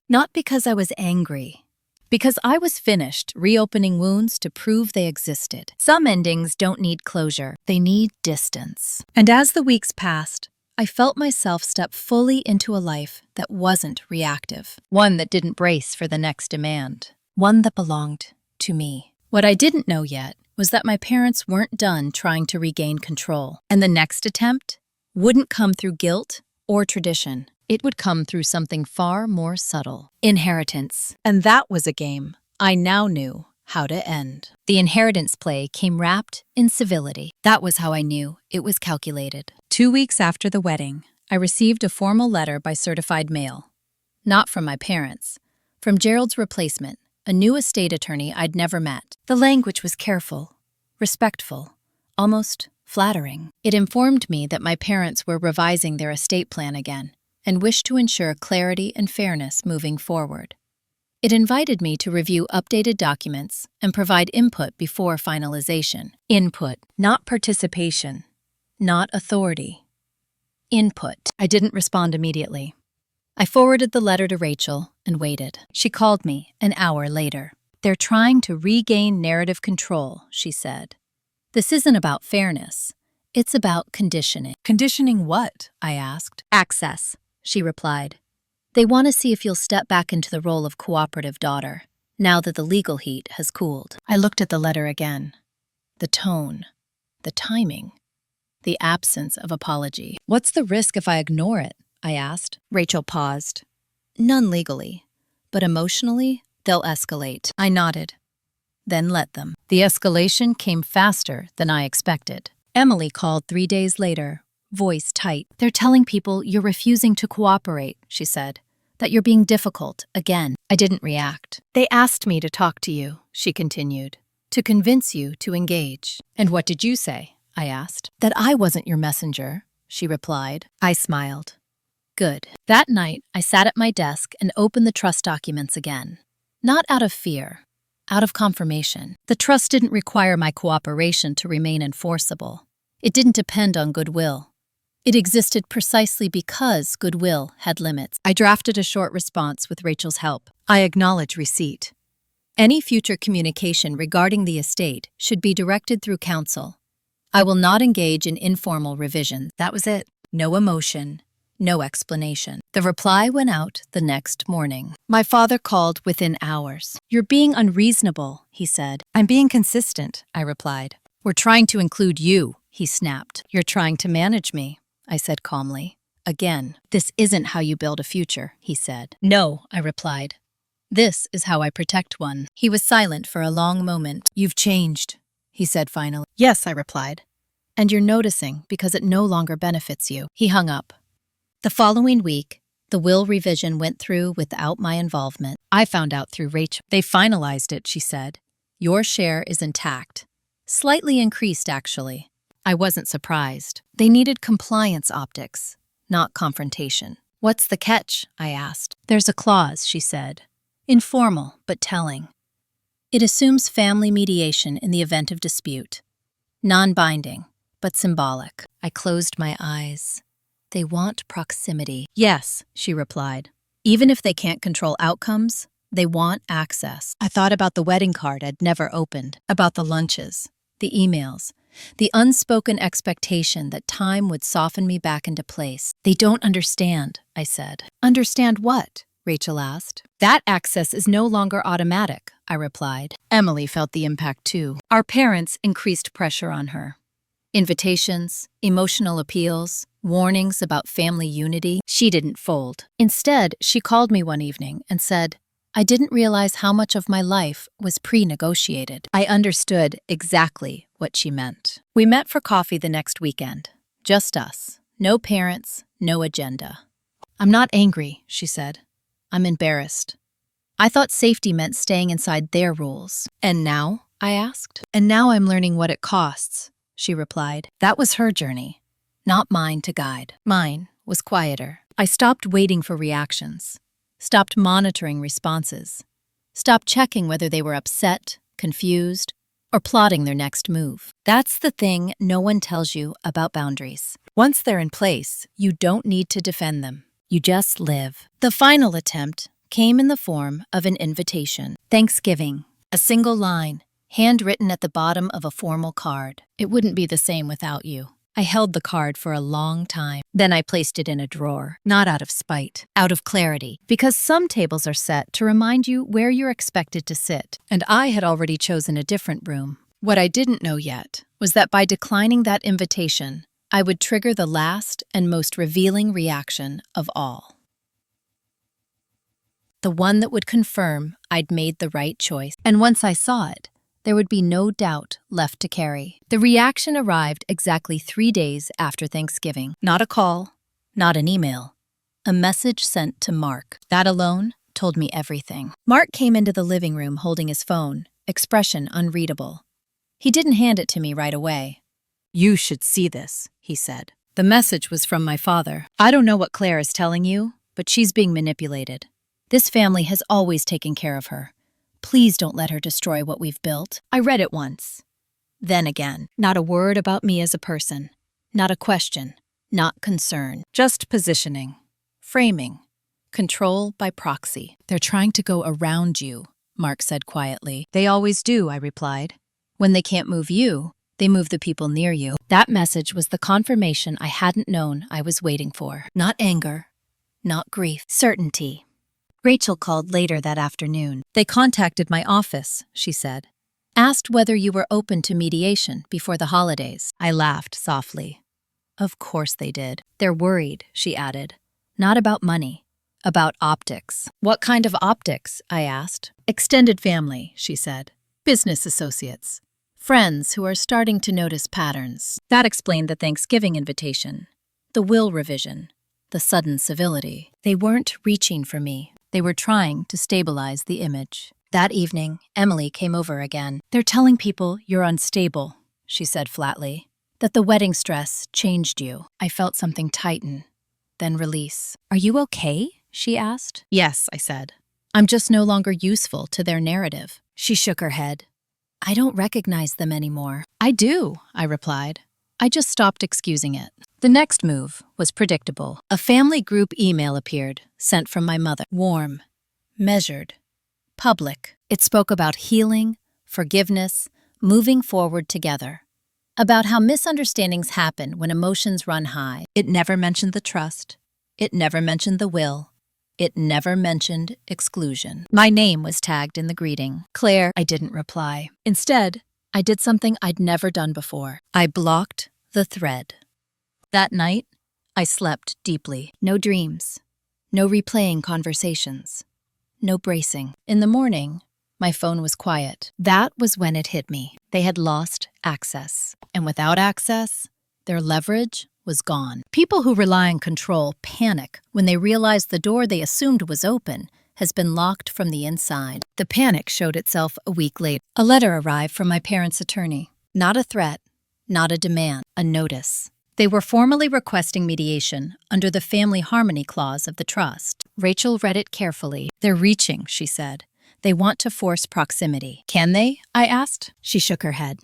Not because I was angry. Because I was finished reopening wounds to prove they existed. Some endings don't need closure. They need distance. And as the weeks passed, I felt myself step fully into a life that wasn't reactive. One that didn't brace for the next demand. One that belonged to me. What I didn't know yet was that my parents weren't done trying to regain control. And the next attempt wouldn't come through guilt or tradition. It would come through something far more subtle. Inheritance. And that was a game I now knew how to end. The inheritance play came wrapped in civility. That was how I knew it was calculated. 2 weeks after the wedding, I received a formal letter by certified mail. Not from my parents, from Gerald's replacement, a new estate attorney I'd never met. The language was careful, respectful, almost flattering. It informed me that my parents were revising their estate plan again and wished to ensure clarity and fairness moving forward. It invited me to review updated documents and provide input before finalization. Input, not participation, not authority. Input. I didn't respond immediately. I forwarded the letter to Rachel and waited. She called me an hour later. "They're trying to regain narrative control," she said. "This isn't about fairness. It's about conditioning." "Conditioning what?" I asked. "Access," she replied. "They want to see if you'll step back into the role of cooperative daughter, now that the legal heat has cooled." I looked at the letter again. The tone, the timing, the absence of apology. "What's the risk if I ignore it?" I asked. Rachel paused. "None legally, but emotionally, they'll escalate." I nodded. "Then let them." The escalation came faster than I expected. Emily called 3 days later, voice tight. "They're telling people you're refusing to cooperate," she said, "that you're being difficult again." I didn't react. "They asked me to talk to you," she continued, "to convince you to engage." "And what did you say?" I asked. "That I wasn't your messenger," she replied. I smiled. Good. That night, I sat at my desk and opened the trust documents again. Not out of fear, out of confirmation. The trust didn't require my cooperation to remain enforceable. It didn't depend on goodwill. It existed precisely because goodwill had limits. I drafted a short response with Rachel's help. I acknowledge receipt. Any future communication regarding the estate should be directed through counsel. I will not engage in informal revision. That was it. No emotion. No explanation. The reply went out the next morning. My father called within hours. "You're being unreasonable," he said. "I'm being consistent," I replied. "We're trying to include you," he snapped. "You're trying to manage me," I said calmly. Again, "This isn't how you build a future," he said. "No," I replied. "This is how I protect one." He was silent for a long moment. "You've changed," he said finally. "Yes," I replied. "And you're noticing because it no longer benefits you." He hung up. The following week, the will revision went through without my involvement. I found out through Rachel. "They finalized it," she said. "Your share is intact. Slightly increased, actually." I wasn't surprised. They needed compliance optics, not confrontation. "What's the catch?" I asked. "There's a clause," she said. "Informal, but telling. It assumes family mediation in the event of dispute. Non-binding, but symbolic." I closed my eyes. "They want proximity." "Yes," she replied. "Even if they can't control outcomes, they want access." I thought about the wedding card I'd never opened, about the lunches, the emails, the unspoken expectation that time would soften me back into place. "They don't understand," I said. "Understand what?" Rachel asked. "That access is no longer automatic," I replied. Emily felt the impact too. Our parents increased pressure on her. Invitations, emotional appeals, warnings about family unity. She didn't fold. Instead, she called me one evening and said, I didn't realize how much of my life was pre-negotiated. I understood exactly what she meant. We met for coffee the next weekend. Just us. No parents, no agenda. "I'm not angry," she said. "I'm embarrassed. I thought safety meant staying inside their rules." "And now?" I asked. "And now I'm learning what it costs," she replied. That was her journey, not mine to guide. Mine was quieter. I stopped waiting for reactions, stopped monitoring responses, stopped checking whether they were upset, confused, or plotting their next move. That's the thing no one tells you about boundaries. Once they're in place, you don't need to defend them. You just live. The final attempt came in the form of an invitation. Thanksgiving. A single line, handwritten at the bottom of a formal card. It wouldn't be the same without you. I held the card for a long time. Then I placed it in a drawer, not out of spite, out of clarity, because some tables are set to remind you where you're expected to sit, and I had already chosen a different room. What I didn't know yet was that by declining that invitation, I would trigger the last and most revealing reaction of all. The one that would confirm I'd made the right choice. And once I saw it, there would be no doubt left to carry. The reaction arrived exactly 3 days after Thanksgiving. Not a call, not an email. A message sent to Mark. That alone told me everything. Mark came into the living room holding his phone, expression unreadable. He didn't hand it to me right away. "You should see this," he said. The message was from my father. "I don't know what Claire is telling you, but she's being manipulated. This family has always taken care of her. Please don't let her destroy what we've built." I read it once. Then again. Not a word about me as a person. Not a question. Not concern. Just positioning. Framing. Control by proxy. "They're trying to go around you," Mark said quietly. "They always do," I replied. "When they can't move you, they move the people near you." That message was the confirmation I hadn't known I was waiting for. Not anger. Not grief. Certainty. Rachel called later that afternoon. "They contacted my office," she said. "Asked whether you were open to mediation before the holidays." I laughed softly. "Of course they did. They're worried," she added. "Not about money. About optics." "What kind of optics?" I asked. "Extended family," she said. "Business associates. Friends who are starting to notice patterns." That explained the Thanksgiving invitation, the will revision, the sudden civility. They weren't reaching for me. They were trying to stabilize the image. That evening, Emily came over again. "They're telling people you're unstable," she said flatly. "That the wedding stress changed you." I felt something tighten, then release. "Are you okay?" she asked. "Yes," I said. "I'm just no longer useful to their narrative." She shook her head. "I don't recognize them anymore." "I do," I replied. "I just stopped excusing it." The next move was predictable. A family group email appeared, sent from my mother. Warm, measured, public. It spoke about healing, forgiveness, moving forward together. About how misunderstandings happen when emotions run high. It never mentioned the trust. It never mentioned the will. It never mentioned exclusion. My name was tagged in the greeting. "Claire," I didn't reply. Instead, I did something I'd never done before. I blocked the thread. That night, I slept deeply. No dreams. No replaying conversations. No bracing. In the morning, my phone was quiet. That was when it hit me. They had lost access. And without access, their leverage was gone. People who rely on control panic when they realize the door they assumed was open has been locked from the inside. The panic showed itself a week later. A letter arrived from my parents' attorney. Not a threat, not a demand, a notice. They were formally requesting mediation under the Family Harmony Clause of the trust. Rachel read it carefully. "They're reaching," she said. "They want to force proximity." "Can they?" I asked. She shook her head.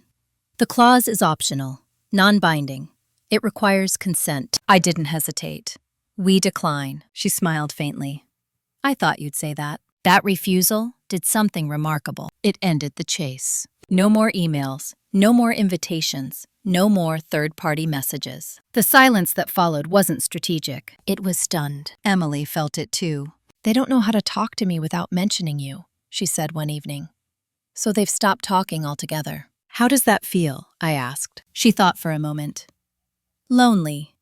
"The clause is optional, non-binding. It requires consent." I didn't hesitate. "We decline," she smiled faintly. "I thought you'd say that." That refusal did something remarkable. It ended the chase. No more emails, no more invitations, no more third-party messages. The silence that followed wasn't strategic. It was stunned. Emily felt it too. "They don't know how to talk to me without mentioning you," she said one evening. "So they've stopped talking altogether." "How does that feel?" I asked. She thought for a moment. "Lonely,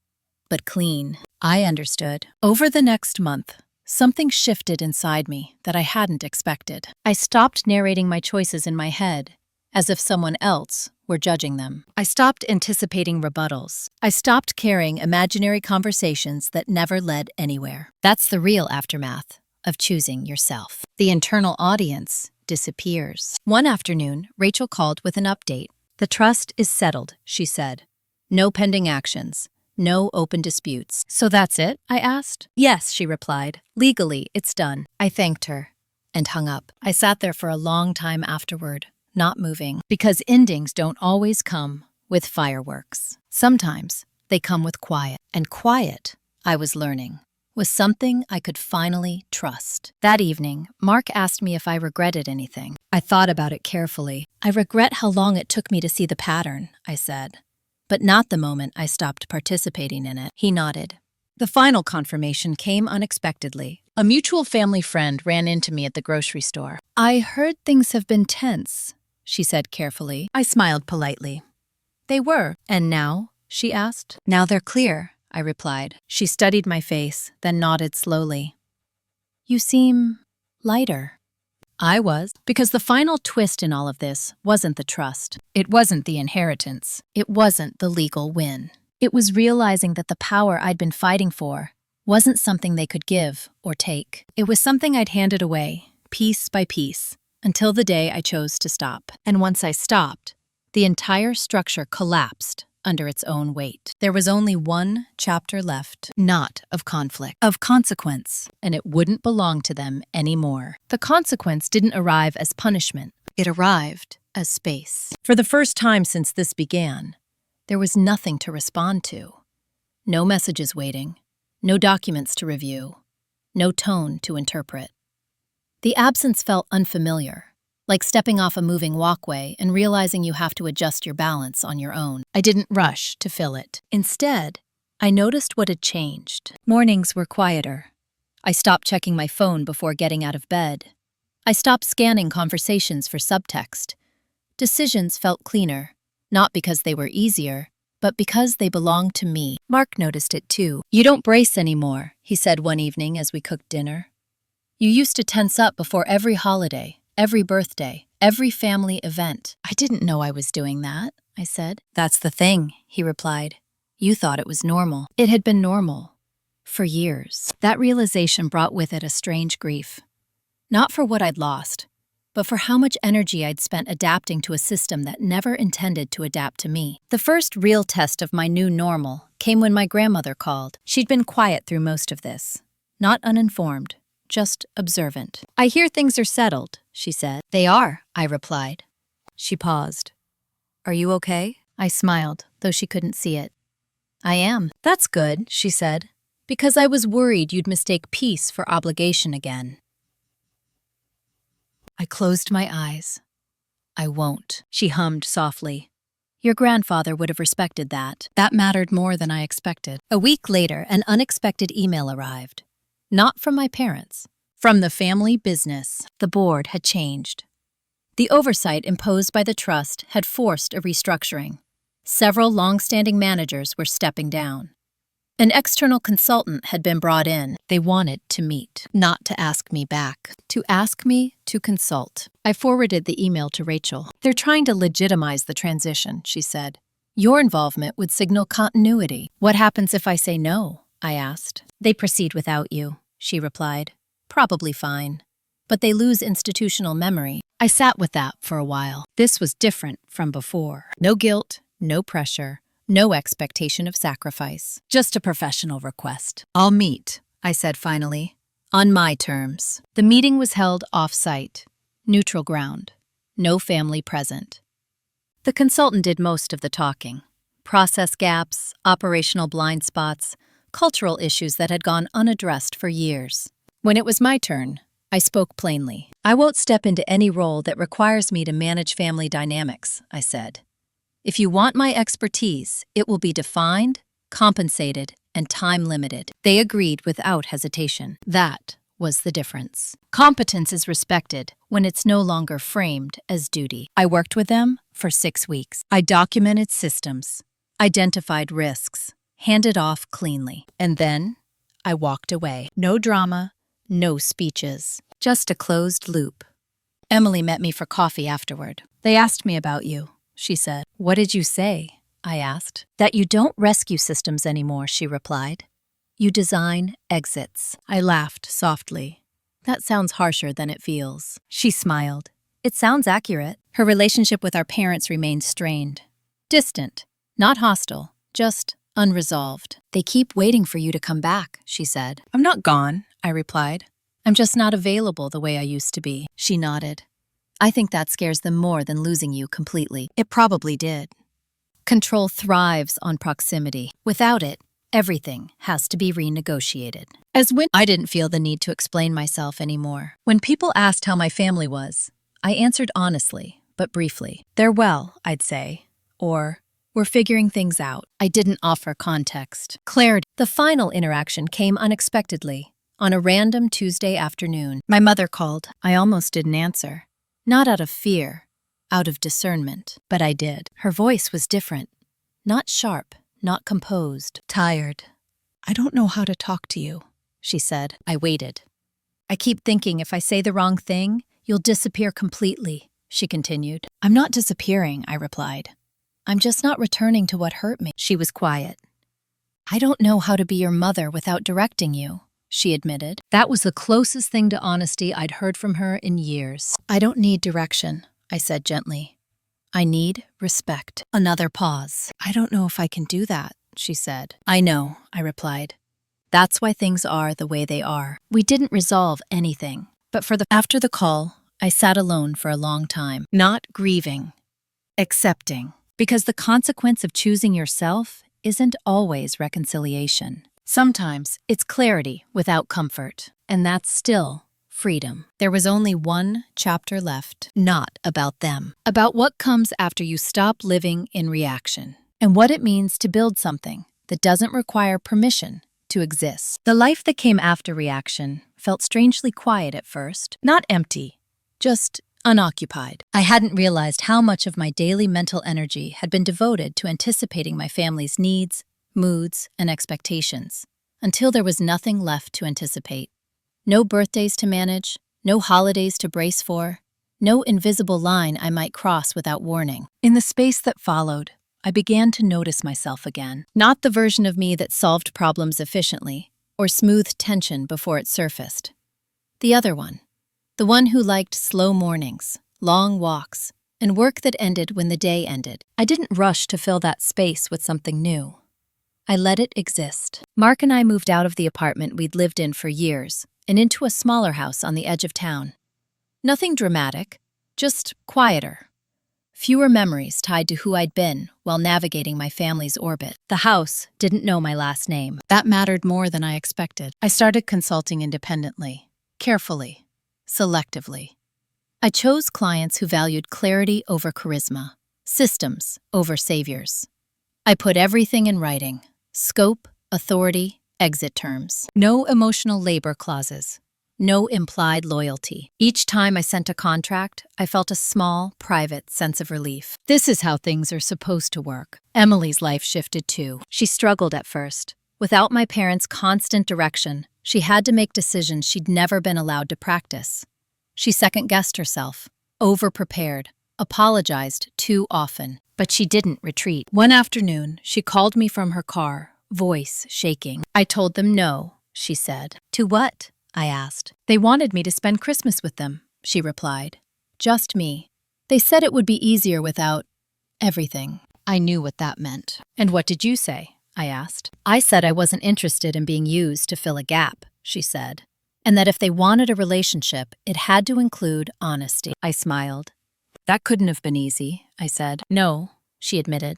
but clean." I understood. Over the next month, something shifted inside me that I hadn't expected. I stopped narrating my choices in my head, as if someone else were judging them. I stopped anticipating rebuttals. I stopped carrying imaginary conversations that never led anywhere. That's the real aftermath of choosing yourself. The internal audience disappears. One afternoon, Rachel called with an update. "The trust is settled," she said. "No pending actions. No open disputes." "So that's it?" I asked. "Yes," she replied. "Legally, it's done." I thanked her and hung up. I sat there for a long time afterward, not moving, because endings don't always come with fireworks. Sometimes they come with quiet, and quiet, I was learning, was something I could finally trust. That evening, Mark asked me if I regretted anything. I thought about it carefully. "I regret how long it took me to see the pattern," I said, "but not the moment I stopped participating in it." He nodded. The final confirmation came unexpectedly. A mutual family friend ran into me at the grocery store. "I heard things have been tense," she said carefully. I smiled politely. "They were. And now?" she asked. "Now they're clear," I replied. She studied my face, then nodded slowly. "You seem lighter." I was, because the final twist in all of this wasn't the trust. It wasn't the inheritance. It wasn't the legal win. It was realizing that the power I'd been fighting for wasn't something they could give or take. It was something I'd handed away, piece by piece, until the day I chose to stop. And once I stopped, the entire structure collapsed under its own weight. There was only one chapter left, not of conflict, of consequence, and it wouldn't belong to them anymore. The consequence didn't arrive as punishment. It arrived as space. For the first time since this began, there was nothing to respond to. No messages waiting, no documents to review, no tone to interpret. The absence felt unfamiliar, like stepping off a moving walkway and realizing you have to adjust your balance on your own. I didn't rush to fill it. Instead, I noticed what had changed. Mornings were quieter. I stopped checking my phone before getting out of bed. I stopped scanning conversations for subtext. Decisions felt cleaner, not because they were easier, but because they belonged to me. Mark noticed it too. "You don't brace anymore," he said one evening as we cooked dinner. "You used to tense up before every holiday, every birthday, every family event." "I didn't know I was doing that," I said. "That's the thing," he replied. "You thought it was normal." It had been normal for years. That realization brought with it a strange grief. Not for what I'd lost, but for how much energy I'd spent adapting to a system that never intended to adapt to me. The first real test of my new normal came when my grandmother called. She'd been quiet through most of this, not uninformed, just observant. "I hear things are settled," she said. "They are," I replied. She paused. "Are you okay?" I smiled, though she couldn't see it. "I am." "That's good," she said, "because I was worried you'd mistake peace for obligation again." I closed my eyes. "I won't," she hummed softly. "Your grandfather would have respected that." That mattered more than I expected. A week later, an unexpected email arrived. Not from my parents, from the family business. The board had changed. The oversight imposed by the trust had forced a restructuring. Several long-standing managers were stepping down. An external consultant had been brought in. They wanted to meet, not to ask me back, to ask me to consult. I forwarded the email to Rachel. "They're trying to legitimize the transition," she said. "Your involvement would signal continuity." "What happens if I say no?" I asked. "They proceed without you," she replied. "Probably fine. But they lose institutional memory." I sat with that for a while. This was different from before. No guilt, no pressure. No expectation of sacrifice, just a professional request. "I'll meet," I said finally, "on my terms." The meeting was held off-site, neutral ground, no family present. The consultant did most of the talking. Process gaps, operational blind spots, cultural issues that had gone unaddressed for years. When it was my turn, I spoke plainly. "I won't step into any role that requires me to manage family dynamics," I said. "If you want my expertise, it will be defined, compensated, and time-limited." They agreed without hesitation. That was the difference. Competence is respected when it's no longer framed as duty. I worked with them for 6 weeks. I documented systems, identified risks, handed off cleanly. And then I walked away. No drama, No speeches. Just a closed loop. Emily met me for coffee afterward. "They asked me about you," she said. "What did you say?" I asked. "That you don't rescue systems anymore," she replied. "You design exits." I laughed softly. "That sounds harsher than it feels." She smiled. "It sounds accurate." Her relationship with our parents remained strained. Distant, not hostile, just unresolved. "They keep waiting for you to come back," she said. "I'm not gone," I replied. "I'm just not available the way I used to be." She nodded. "I think that scares them more than losing you completely." It probably did. Control thrives on proximity. Without it, everything has to be renegotiated. I didn't feel the need to explain myself anymore. When people asked how my family was, I answered honestly, but briefly. "They're well," I'd say. Or, "We're figuring things out." I didn't offer context. Clarity. The final interaction came unexpectedly, on a random Tuesday afternoon. My mother called. I almost didn't answer. Not out of fear, out of discernment. But I did. Her voice was different. Not sharp, not composed. Tired. "I don't know how to talk to you," she said. I waited. "I keep thinking if I say the wrong thing, you'll disappear completely," she continued. "I'm not disappearing," I replied. "I'm just not returning to what hurt me." She was quiet. "I don't know how to be your mother without directing you," she admitted. That was the closest thing to honesty I'd heard from her in years. "I don't need direction," I said gently. "I need respect." Another pause. "I don't know if I can do that," she said. "I know," I replied. "That's why things are the way they are." We didn't resolve anything, but after the call, I sat alone for a long time, not grieving, accepting. Because the consequence of choosing yourself isn't always reconciliation. Sometimes it's clarity without comfort, and that's still freedom. There was only one chapter left, not about them, about what comes after you stop living in reaction, and what it means to build something that doesn't require permission to exist. The life that came after reaction felt strangely quiet at first, not empty, just unoccupied. I hadn't realized how much of my daily mental energy had been devoted to anticipating my family's needs, moods, and expectations, until there was nothing left to anticipate. No birthdays to manage, no holidays to brace for, no invisible line I might cross without warning. In the space that followed, I began to notice myself again. Not the version of me that solved problems efficiently, or smoothed tension before it surfaced. The other one. The one who liked slow mornings, long walks, and work that ended when the day ended. I didn't rush to fill that space with something new. I let it exist. Mark and I moved out of the apartment we'd lived in for years and into a smaller house on the edge of town. Nothing dramatic, just quieter. Fewer memories tied to who I'd been while navigating my family's orbit. The house didn't know my last name. That mattered more than I expected. I started consulting independently, carefully, selectively. I chose clients who valued clarity over charisma, systems over saviors. I put everything in writing: scope, authority, exit terms. No emotional labor clauses. No implied loyalty. Each time I sent a contract, I felt a small, private sense of relief. This is how things are supposed to work. Emily's life shifted too. She struggled at first. Without my parents' constant direction, she had to make decisions she'd never been allowed to practice. She second-guessed herself, over-prepared, apologized too often. But she didn't retreat. One afternoon, she called me from her car, voice shaking. I told them no, she said. To what? I asked. They wanted me to spend Christmas with them, she replied. Just me. They said it would be easier without everything. I knew what that meant. And what did you say? I asked. I said I wasn't interested in being used to fill a gap, she said. And that if they wanted a relationship, it had to include honesty. I smiled. That couldn't have been easy, I said. No, she admitted.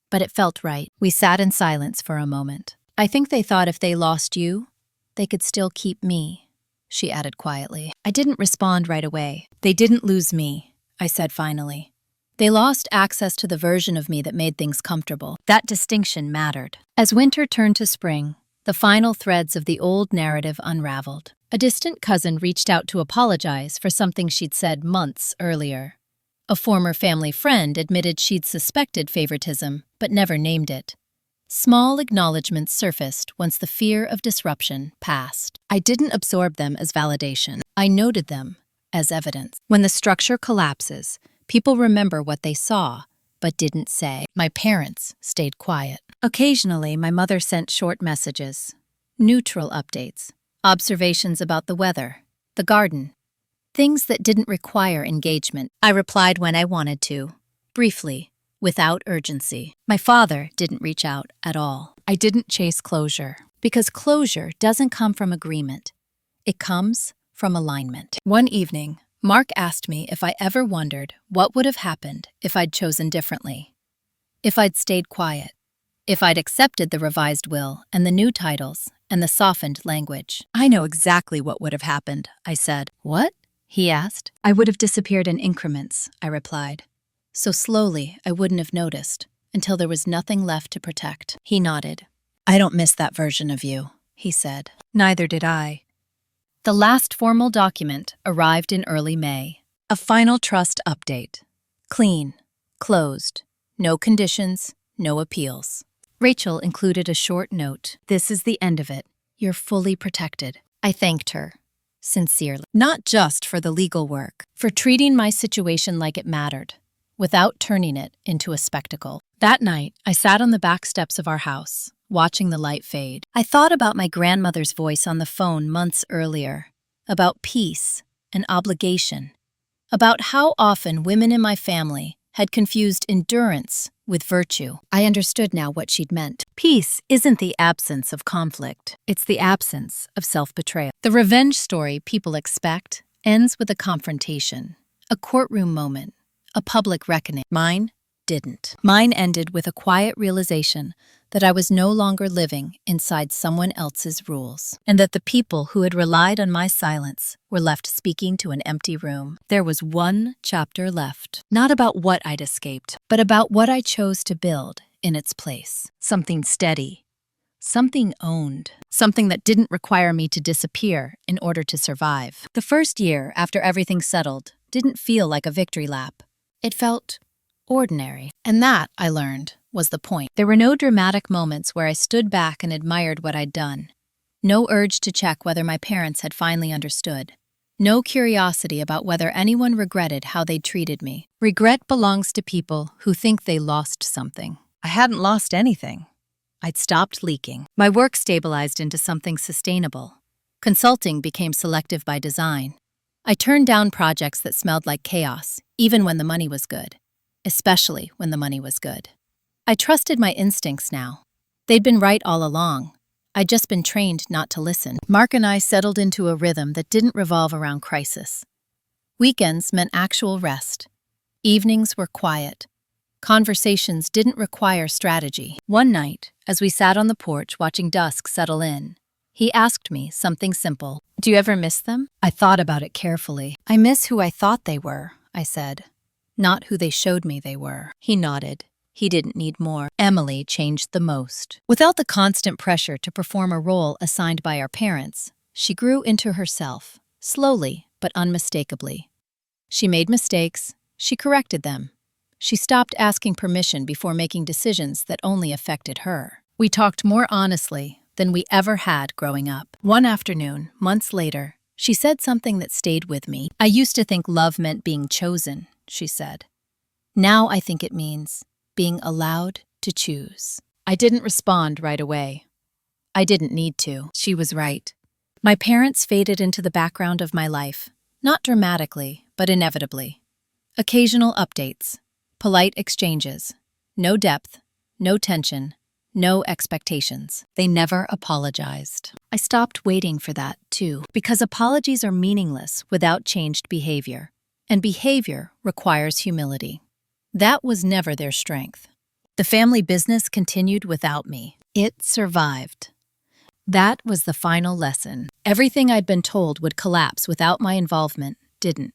But it felt right. We sat in silence for a moment. I think they thought if they lost you, they could still keep me, she added quietly. I didn't respond right away. They didn't lose me, I said finally. They lost access to the version of me that made things comfortable. That distinction mattered. As winter turned to spring, the final threads of the old narrative unraveled. A distant cousin reached out to apologize for something she'd said months earlier. A former family friend admitted she'd suspected favoritism, but never named it. Small acknowledgments surfaced once the fear of disruption passed. I didn't absorb them as validation. I noted them as evidence. When the structure collapses, people remember what they saw, but didn't say. My parents stayed quiet. Occasionally, my mother sent short messages, neutral updates, observations about the weather, the garden, things that didn't require engagement. I replied when I wanted to, briefly, without urgency. My father didn't reach out at all. I didn't chase closure, because closure doesn't come from agreement. It comes from alignment. One evening, Mark asked me if I ever wondered what would have happened if I'd chosen differently. If I'd stayed quiet. If I'd accepted the revised will and the new titles and the softened language. I know exactly what would have happened, I said. What? He asked. I would have disappeared in increments, I replied. So slowly I wouldn't have noticed, until there was nothing left to protect. He nodded. I don't miss that version of you, he said. Neither did I. The last formal document arrived in early May. A final trust update. Clean. Closed. No conditions. No appeals. Rachel included a short note. This is the end of it. You're fully protected. I thanked her. Sincerely. Not just for the legal work. For treating my situation like it mattered, without turning it into a spectacle. That night, I sat on the back steps of our house, watching the light fade. I thought about my grandmother's voice on the phone months earlier, about peace and obligation, about how often women in my family had confused endurance with virtue. I understood now what she'd meant. Peace isn't the absence of conflict. It's the absence of self-betrayal. The revenge story people expect ends with a confrontation, a courtroom moment, a public reckoning. Mine didn't. Mine ended with a quiet realization that I was no longer living inside someone else's rules, and that the people who had relied on my silence were left speaking to an empty room. There was one chapter left, not about what I'd escaped, but about what I chose to build in its place. Something steady, something owned, something that didn't require me to disappear in order to survive. The first year after everything settled didn't feel like a victory lap. It felt ordinary. And that, I learned, was the point. There were no dramatic moments where I stood back and admired what I'd done. No urge to check whether my parents had finally understood. No curiosity about whether anyone regretted how they'd treated me. Regret belongs to people who think they lost something. I hadn't lost anything. I'd stopped leaking. My work stabilized into something sustainable. Consulting became selective by design. I turned down projects that smelled like chaos, even when the money was good. Especially when the money was good. I trusted my instincts now. They'd been right all along. I'd just been trained not to listen. Mark and I settled into a rhythm that didn't revolve around crisis. Weekends meant actual rest. Evenings were quiet. Conversations didn't require strategy. One night, as we sat on the porch watching dusk settle in, he asked me something simple. Do you ever miss them? I thought about it carefully. I miss who I thought they were, I said. Not who they showed me they were. He nodded. He didn't need more. Emily changed the most. Without the constant pressure to perform a role assigned by our parents, she grew into herself, slowly but unmistakably. She made mistakes. She corrected them. She stopped asking permission before making decisions that only affected her. We talked more honestly than we ever had growing up. One afternoon, months later, she said something that stayed with me. I used to think love meant being chosen, she said. Now I think it means being allowed to choose. I didn't respond right away. I didn't need to. She was right. My parents faded into the background of my life, not dramatically, but inevitably. Occasional updates, polite exchanges, no depth, no tension, no expectations. They never apologized. I stopped waiting for that, too, because apologies are meaningless without changed behavior, and behavior requires humility. That was never their strength. The family business continued without me. It survived. That was the final lesson. Everything I'd been told would collapse without my involvement didn't.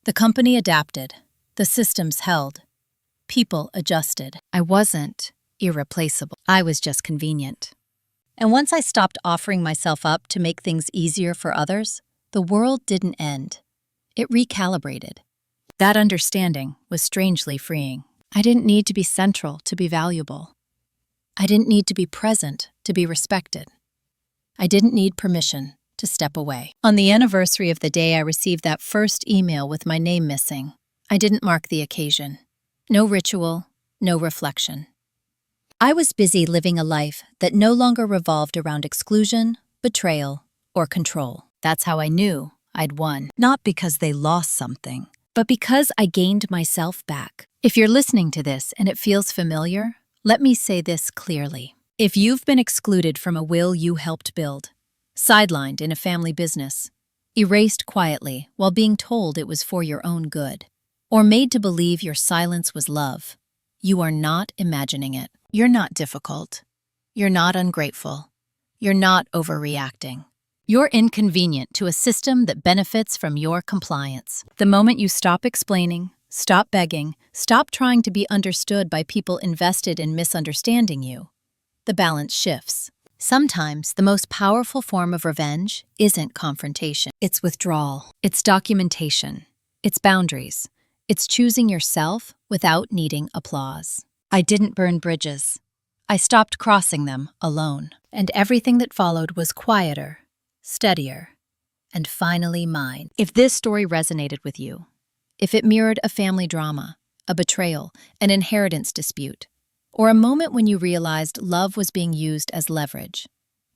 The company adapted. The systems held. People adjusted. I wasn't irreplaceable. I was just convenient. And once I stopped offering myself up to make things easier for others, the world didn't end. It recalibrated. That understanding was strangely freeing. I didn't need to be central to be valuable. I didn't need to be present to be respected. I didn't need permission to step away. On the anniversary of the day I received that first email with my name missing, I didn't mark the occasion. No ritual, no reflection. I was busy living a life that no longer revolved around exclusion, betrayal, or control. That's how I knew I'd won. Not because they lost something, but because I gained myself back. If you're listening to this and it feels familiar, let me say this clearly. If you've been excluded from a will you helped build, sidelined in a family business, erased quietly while being told it was for your own good, or made to believe your silence was love, you are not imagining it. You're not difficult. You're not ungrateful. You're not overreacting. You're inconvenient to a system that benefits from your compliance. The moment you stop explaining, stop begging, stop trying to be understood by people invested in misunderstanding you, the balance shifts. Sometimes the most powerful form of revenge isn't confrontation. It's withdrawal. It's documentation. It's boundaries. It's choosing yourself without needing applause. I didn't burn bridges. I stopped crossing them alone. And everything that followed was quieter, steadier, and finally mine. If this story resonated with you, if it mirrored a family drama, a betrayal, an inheritance dispute, or a moment when you realized love was being used as leverage,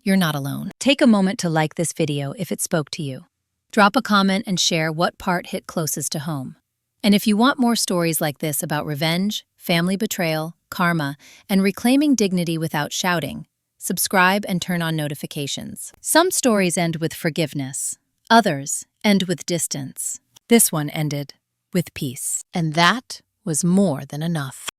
you're not alone. Take a moment to like this video if it spoke to you. Drop a comment and share what part hit closest to home. And if you want more stories like this about revenge, family betrayal, karma, and reclaiming dignity without shouting, subscribe and turn on notifications. Some stories end with forgiveness. Others end with distance. This one ended with peace. And that was more than enough.